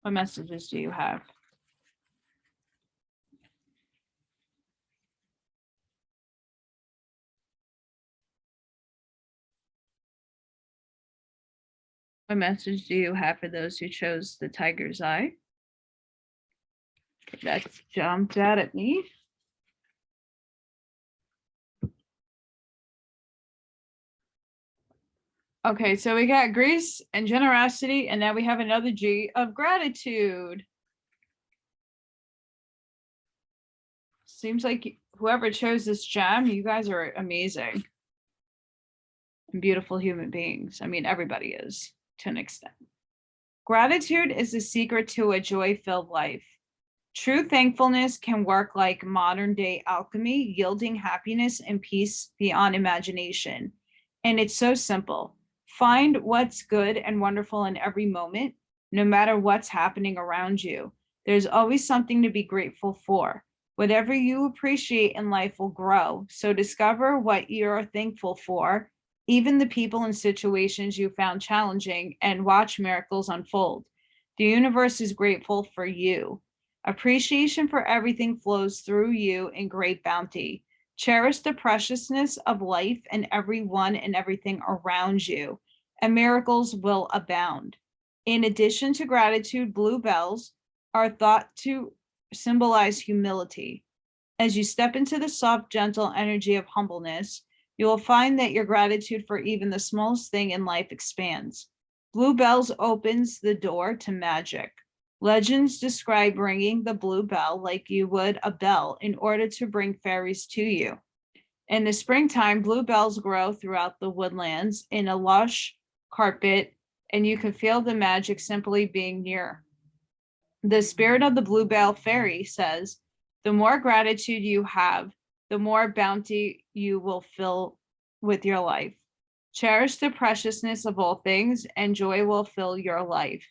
What messages do you have? What message do you have for those who chose the tiger's eye? That jumped out at me. Okay, so we got grace and generosity, and now we have another G of gratitude. Seems like whoever chose this gem, you guys are amazing and beautiful human beings. I mean, everybody is to an extent. Gratitude is the secret to a joy-filled life. True thankfulness can work like modern day alchemy, yielding happiness and peace beyond imagination. And it's so simple. Find what's good and wonderful in every moment, no matter what's happening around you. There's always something to be grateful for. Whatever you appreciate in life will grow. So discover what you're thankful for, even the people and situations you found challenging, and watch miracles unfold. The universe is grateful for you. Appreciation for everything flows through you in great bounty. Cherish the preciousness of life and everyone and everything around you, and miracles will abound. In addition to gratitude, blue bells are thought to symbolize humility. As you step into the soft, gentle energy of humbleness, you will find that your gratitude for even the smallest thing in life expands. Blue bells opens the door to magic. Legends describe ringing the blue bell like you would a bell in order to bring fairies to you. In the springtime, blue bells grow throughout the woodlands in a lush carpet, and you can feel the magic simply being near. The spirit of the bluebell fairy says, the more gratitude you have, the more bounty you will fill with your life. Cherish the preciousness of all things, and joy will fill your life.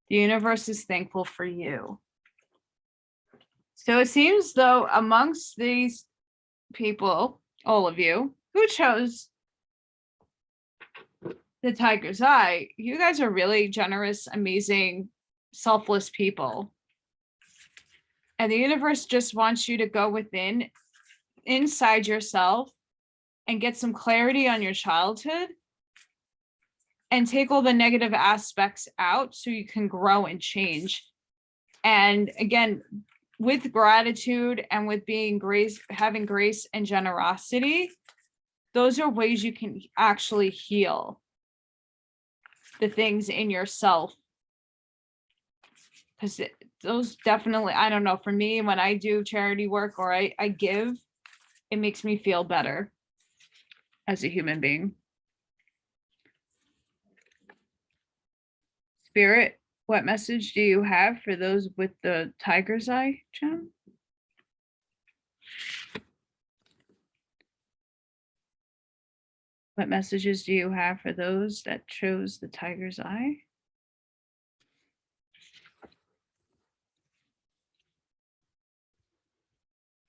The universe is thankful for you. So it seems though amongst these people, all of you who chose the tiger's eye, you guys are really generous, amazing, selfless people. And the universe just wants you to go within, inside yourself, and get some clarity on your childhood and take all the negative aspects out so you can grow and change. And again, with gratitude and with being grace, having grace and generosity, those are ways you can actually heal the things in yourself. Because those definitely, I don't know, for me, when I do charity work or I give, it makes me feel better as a human being. Spirit, what message do you have for those with the tiger's eye gem? What messages do you have for those that chose the tiger's eye?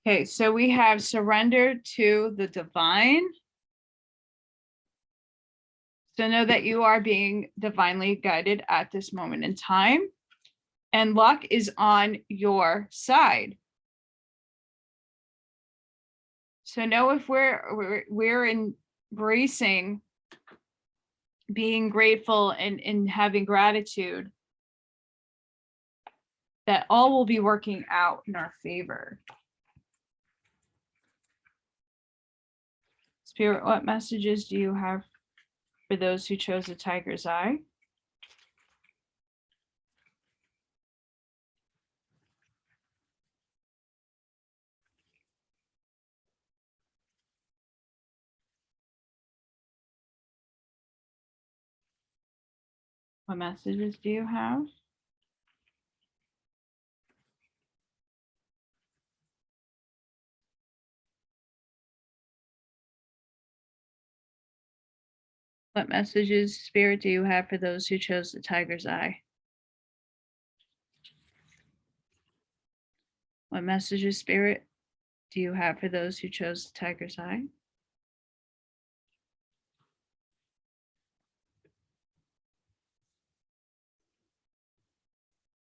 Okay, so we have surrendered to the divine. So know that you are being divinely guided at this moment in time, and luck is on your side. So know if we're embracing being grateful and having gratitude, that all will be working out in our favor. Spirit, what messages do you have for those who chose the tiger's eye? What messages do you have? What messages, Spirit, do you have for those who chose the tiger's eye? What messages, Spirit, do you have for those who chose the tiger's eye?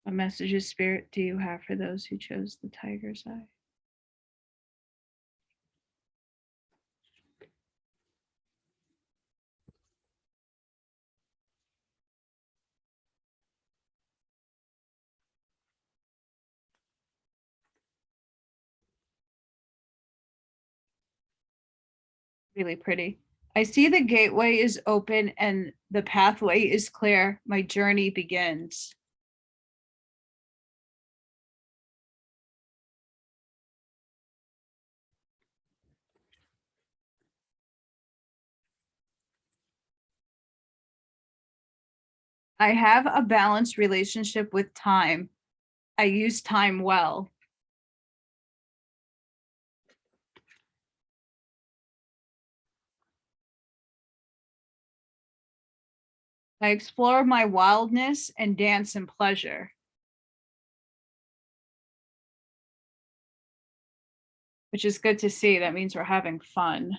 What messages, Spirit, do you have for those who chose the tiger's eye? Really pretty. I see the gateway is open and the pathway is clear. My journey begins. I have a balanced relationship with time. I use time well. I explore my wildness and dance in pleasure. Which is good to see. That means we're having fun.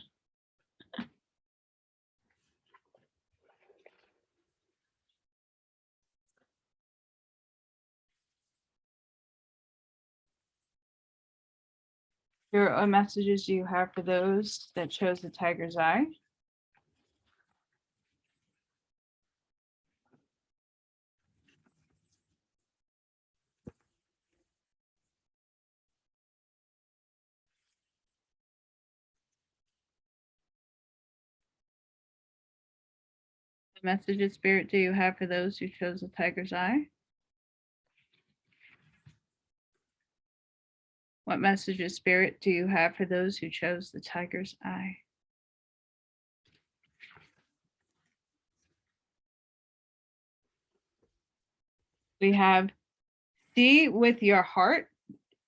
What messages do you have for those that chose the tiger's eye? What messages, Spirit, do you have for those who chose the tiger's eye? What messages, Spirit, do you have for those who chose the tiger's eye? We have, see with your heart.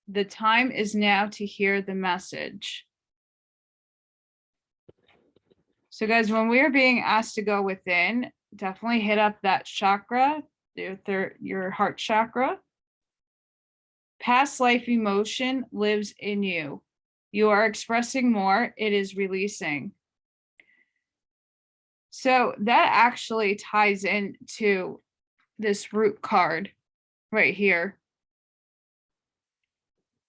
The time is now to hear the message. So guys, when we are being asked to go within, definitely hit up that chakra, your heart chakra. Past life emotion lives in you. You are expressing more, it is releasing. So that actually ties into this root card right here.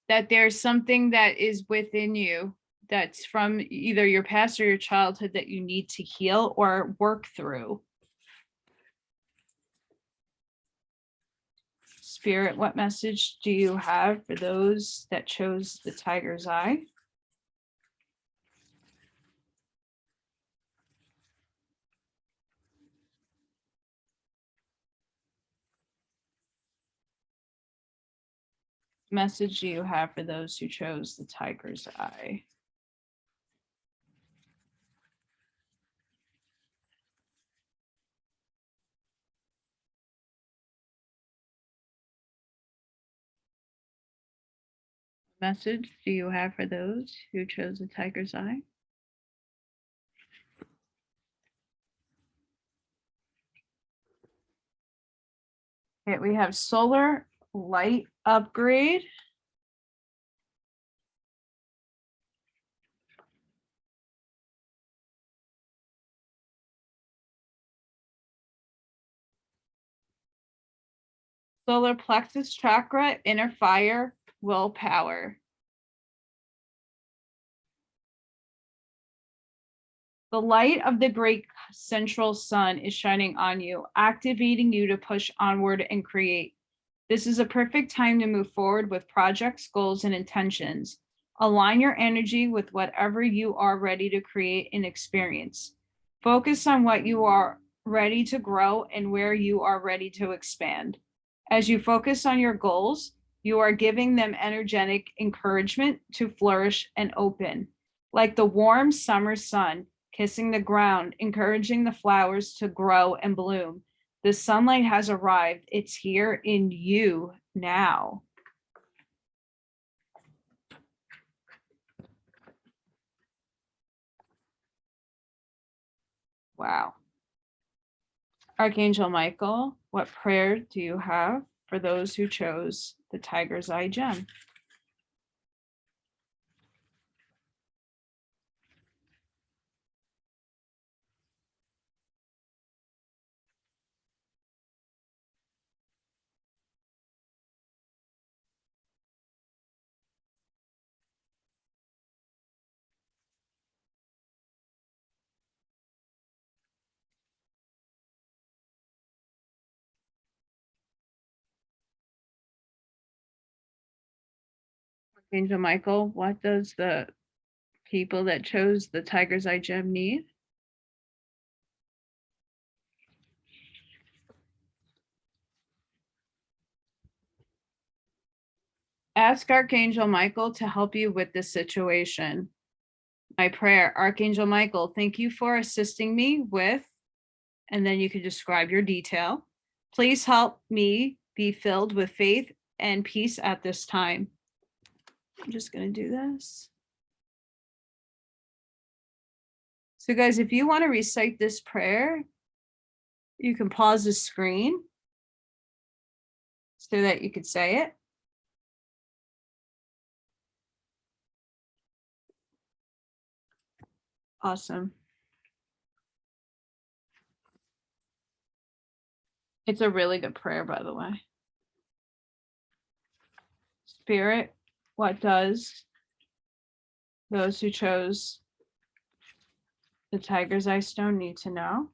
That there's something that is within you that's from either your past or your childhood that you need to heal or work through. Spirit, what message do you have for those that chose the tiger's eye? Message do you have for those who chose the tiger's eye? Message do you have for those who chose the tiger's eye? Okay, we have solar light upgrade. Solar plexus chakra, inner fire, willpower. The light of the great central sun is shining on you, activating you to push onward and create. This is a perfect time to move forward with projects, goals, and intentions. Align your energy with whatever you are ready to create and experience. Focus on what you are ready to grow and where you are ready to expand. As you focus on your goals, you are giving them energetic encouragement to flourish and open. Like the warm summer sun, kissing the ground, encouraging the flowers to grow and bloom. The sunlight has arrived. It's here in you now. Wow. Archangel Michael, what prayer do you have for those who chose the Tiger's Eye gem? Archangel Michael, what does the people that chose the Tiger's Eye gem need? Ask Archangel Michael to help you with this situation. My prayer, Archangel Michael, thank you for assisting me with, and then you can describe your detail. Please help me be filled with faith and peace at this time. I'm just going to do this. So guys, if you want to recite this prayer, you can pause the screen so that you could say it. Awesome. It's a really good prayer, by the way. Spirit, what does those who chose the Tiger's Eye stone need to know?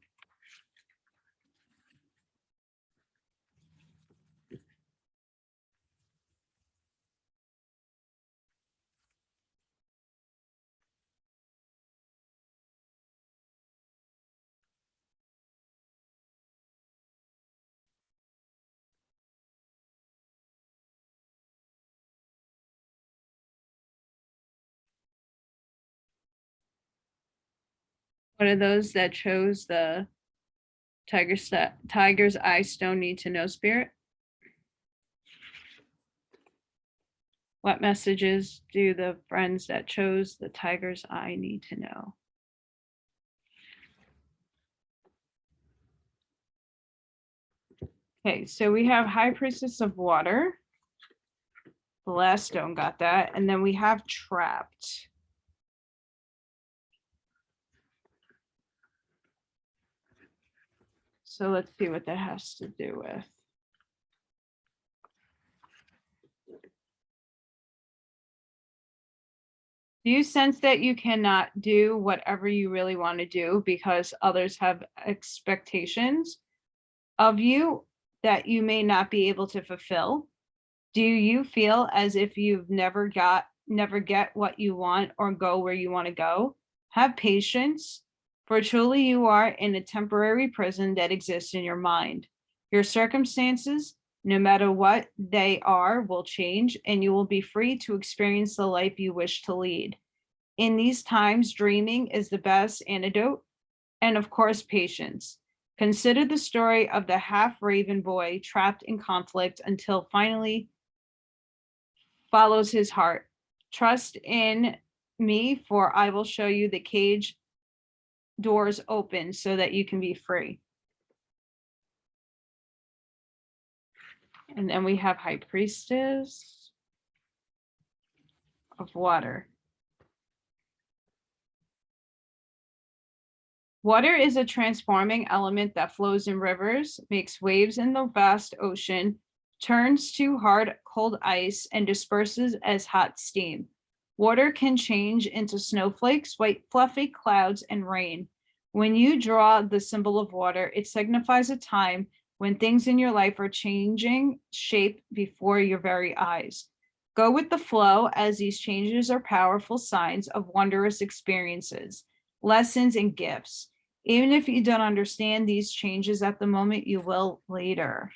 What are those that chose the Tiger's Eye stone need to know, Spirit? What messages do the friends that chose the Tiger's Eye need to know? Okay, so we have High Priestess of Water. The last stone got that. And then we have Trapped. So let's see what that has to do with. Do you sense that you cannot do whatever you really want to do because others have expectations of you that you may not be able to fulfill? Do you feel as if you've never get what you want or go where you want to go? Have patience, for truly you are in a temporary prison that exists in your mind. Your circumstances, no matter what they are, will change, and you will be free to experience the life you wish to lead. In these times, dreaming is the best antidote, and of course, patience. Consider the story of the half-raven boy trapped in conflict until finally follows his heart. Trust in me, for I will show you the cage doors open so that you can be free. And then we have High Priestess of Water. Water is a transforming element that flows in rivers, makes waves in the vast ocean, turns to hard, cold ice, and disperses as hot steam. Water can change into snowflakes, white fluffy clouds, and rain. When you draw the symbol of water, it signifies a time when things in your life are changing shape before your very eyes. Go with the flow, as these changes are powerful signs of wondrous experiences, lessons, and gifts. Even if you don't understand these changes at the moment, you will later.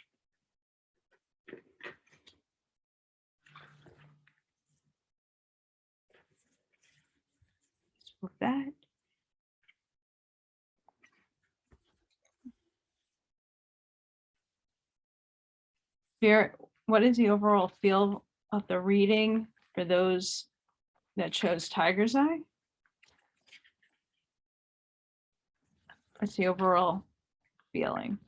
With that. Spirit, what is the overall feel of the reading for those that chose Tiger's Eye? What's the overall feeling?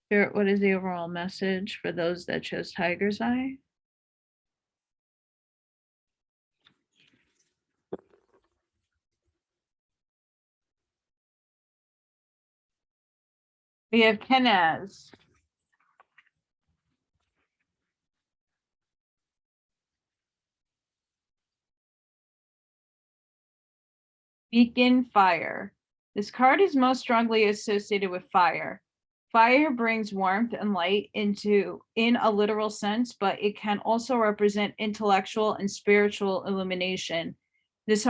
Spirit, what is the overall message for those that chose Tiger's Eye? We have Kenaz. Beacon Fire. This card is most strongly associated with fire. Fire brings warmth and light in a literal sense, but it can also represent intellectual and spiritual illumination. This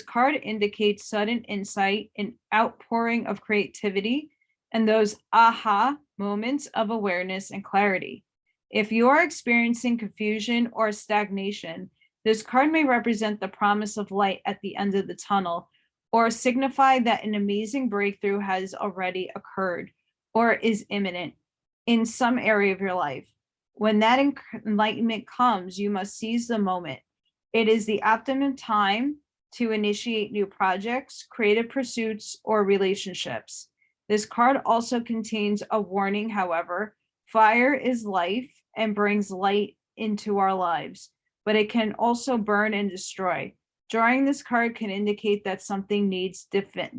card indicates sudden insight, an outpouring of creativity, and those aha moments of awareness and clarity. If you are experiencing confusion or stagnation, this card may represent the promise of light at the end of the tunnel, or signify that an amazing breakthrough has already occurred or is imminent in some area of your life. When that enlightenment comes, you must seize the moment. It is the optimum time to initiate new projects, creative pursuits, or relationships. This card also contains a warning, however. Fire is life and brings light into our lives, but it can also burn and destroy. Drawing this card can indicate that something needs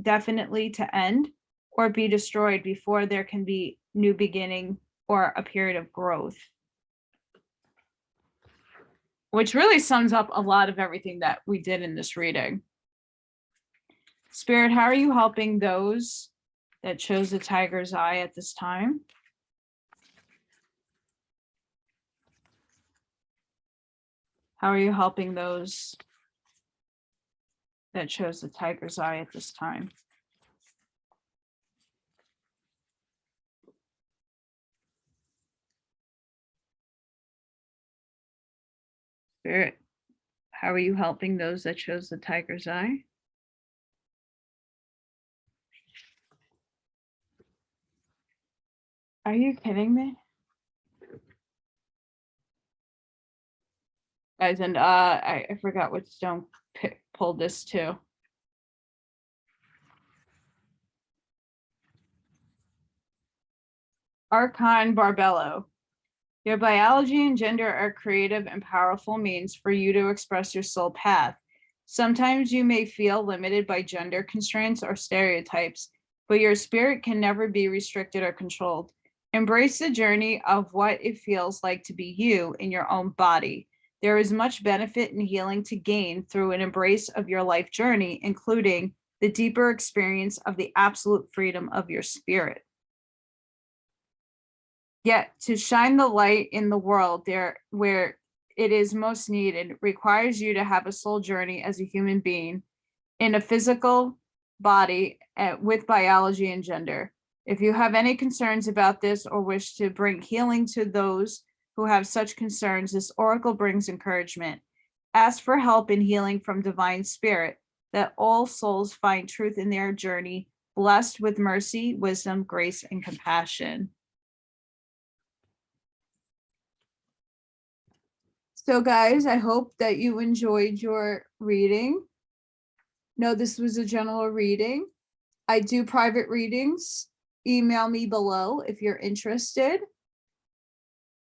definitely to end or be destroyed before there can be new beginning or a period of growth. Which really sums up a lot of everything that we did in this reading. Spirit, how are you helping those that chose the Tiger's Eye at this time? How are you helping those that chose the Tiger's Eye at this time? Spirit, how are you helping those that chose the Tiger's Eye? Are you kidding me? Guys, and I forgot what stone pulled this too. Archon Barbello. Your biology and gender are creative and powerful means for you to express your soul path. Sometimes you may feel limited by gender constraints or stereotypes, but your spirit can never be restricted or controlled. Embrace the journey of what it feels like to be you in your own body. There is much benefit and healing to gain through an embrace of your life journey, including the deeper experience of the absolute freedom of your spirit. Yet to shine the light in the world there where it is most needed requires you to have a soul journey as a human being in a physical body with biology and gender. If you have any concerns about this or wish to bring healing to those who have such concerns, this oracle brings encouragement. Ask for help in healing from divine spirit, that all souls find truth in their journey, blessed with mercy, wisdom, grace, and compassion. So guys, I hope that you enjoyed your reading. No, this was a general reading. I do private readings. Email me below if you're interested.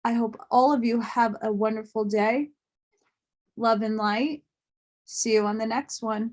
I hope all of you have a wonderful day. Love and light. See you on the next one.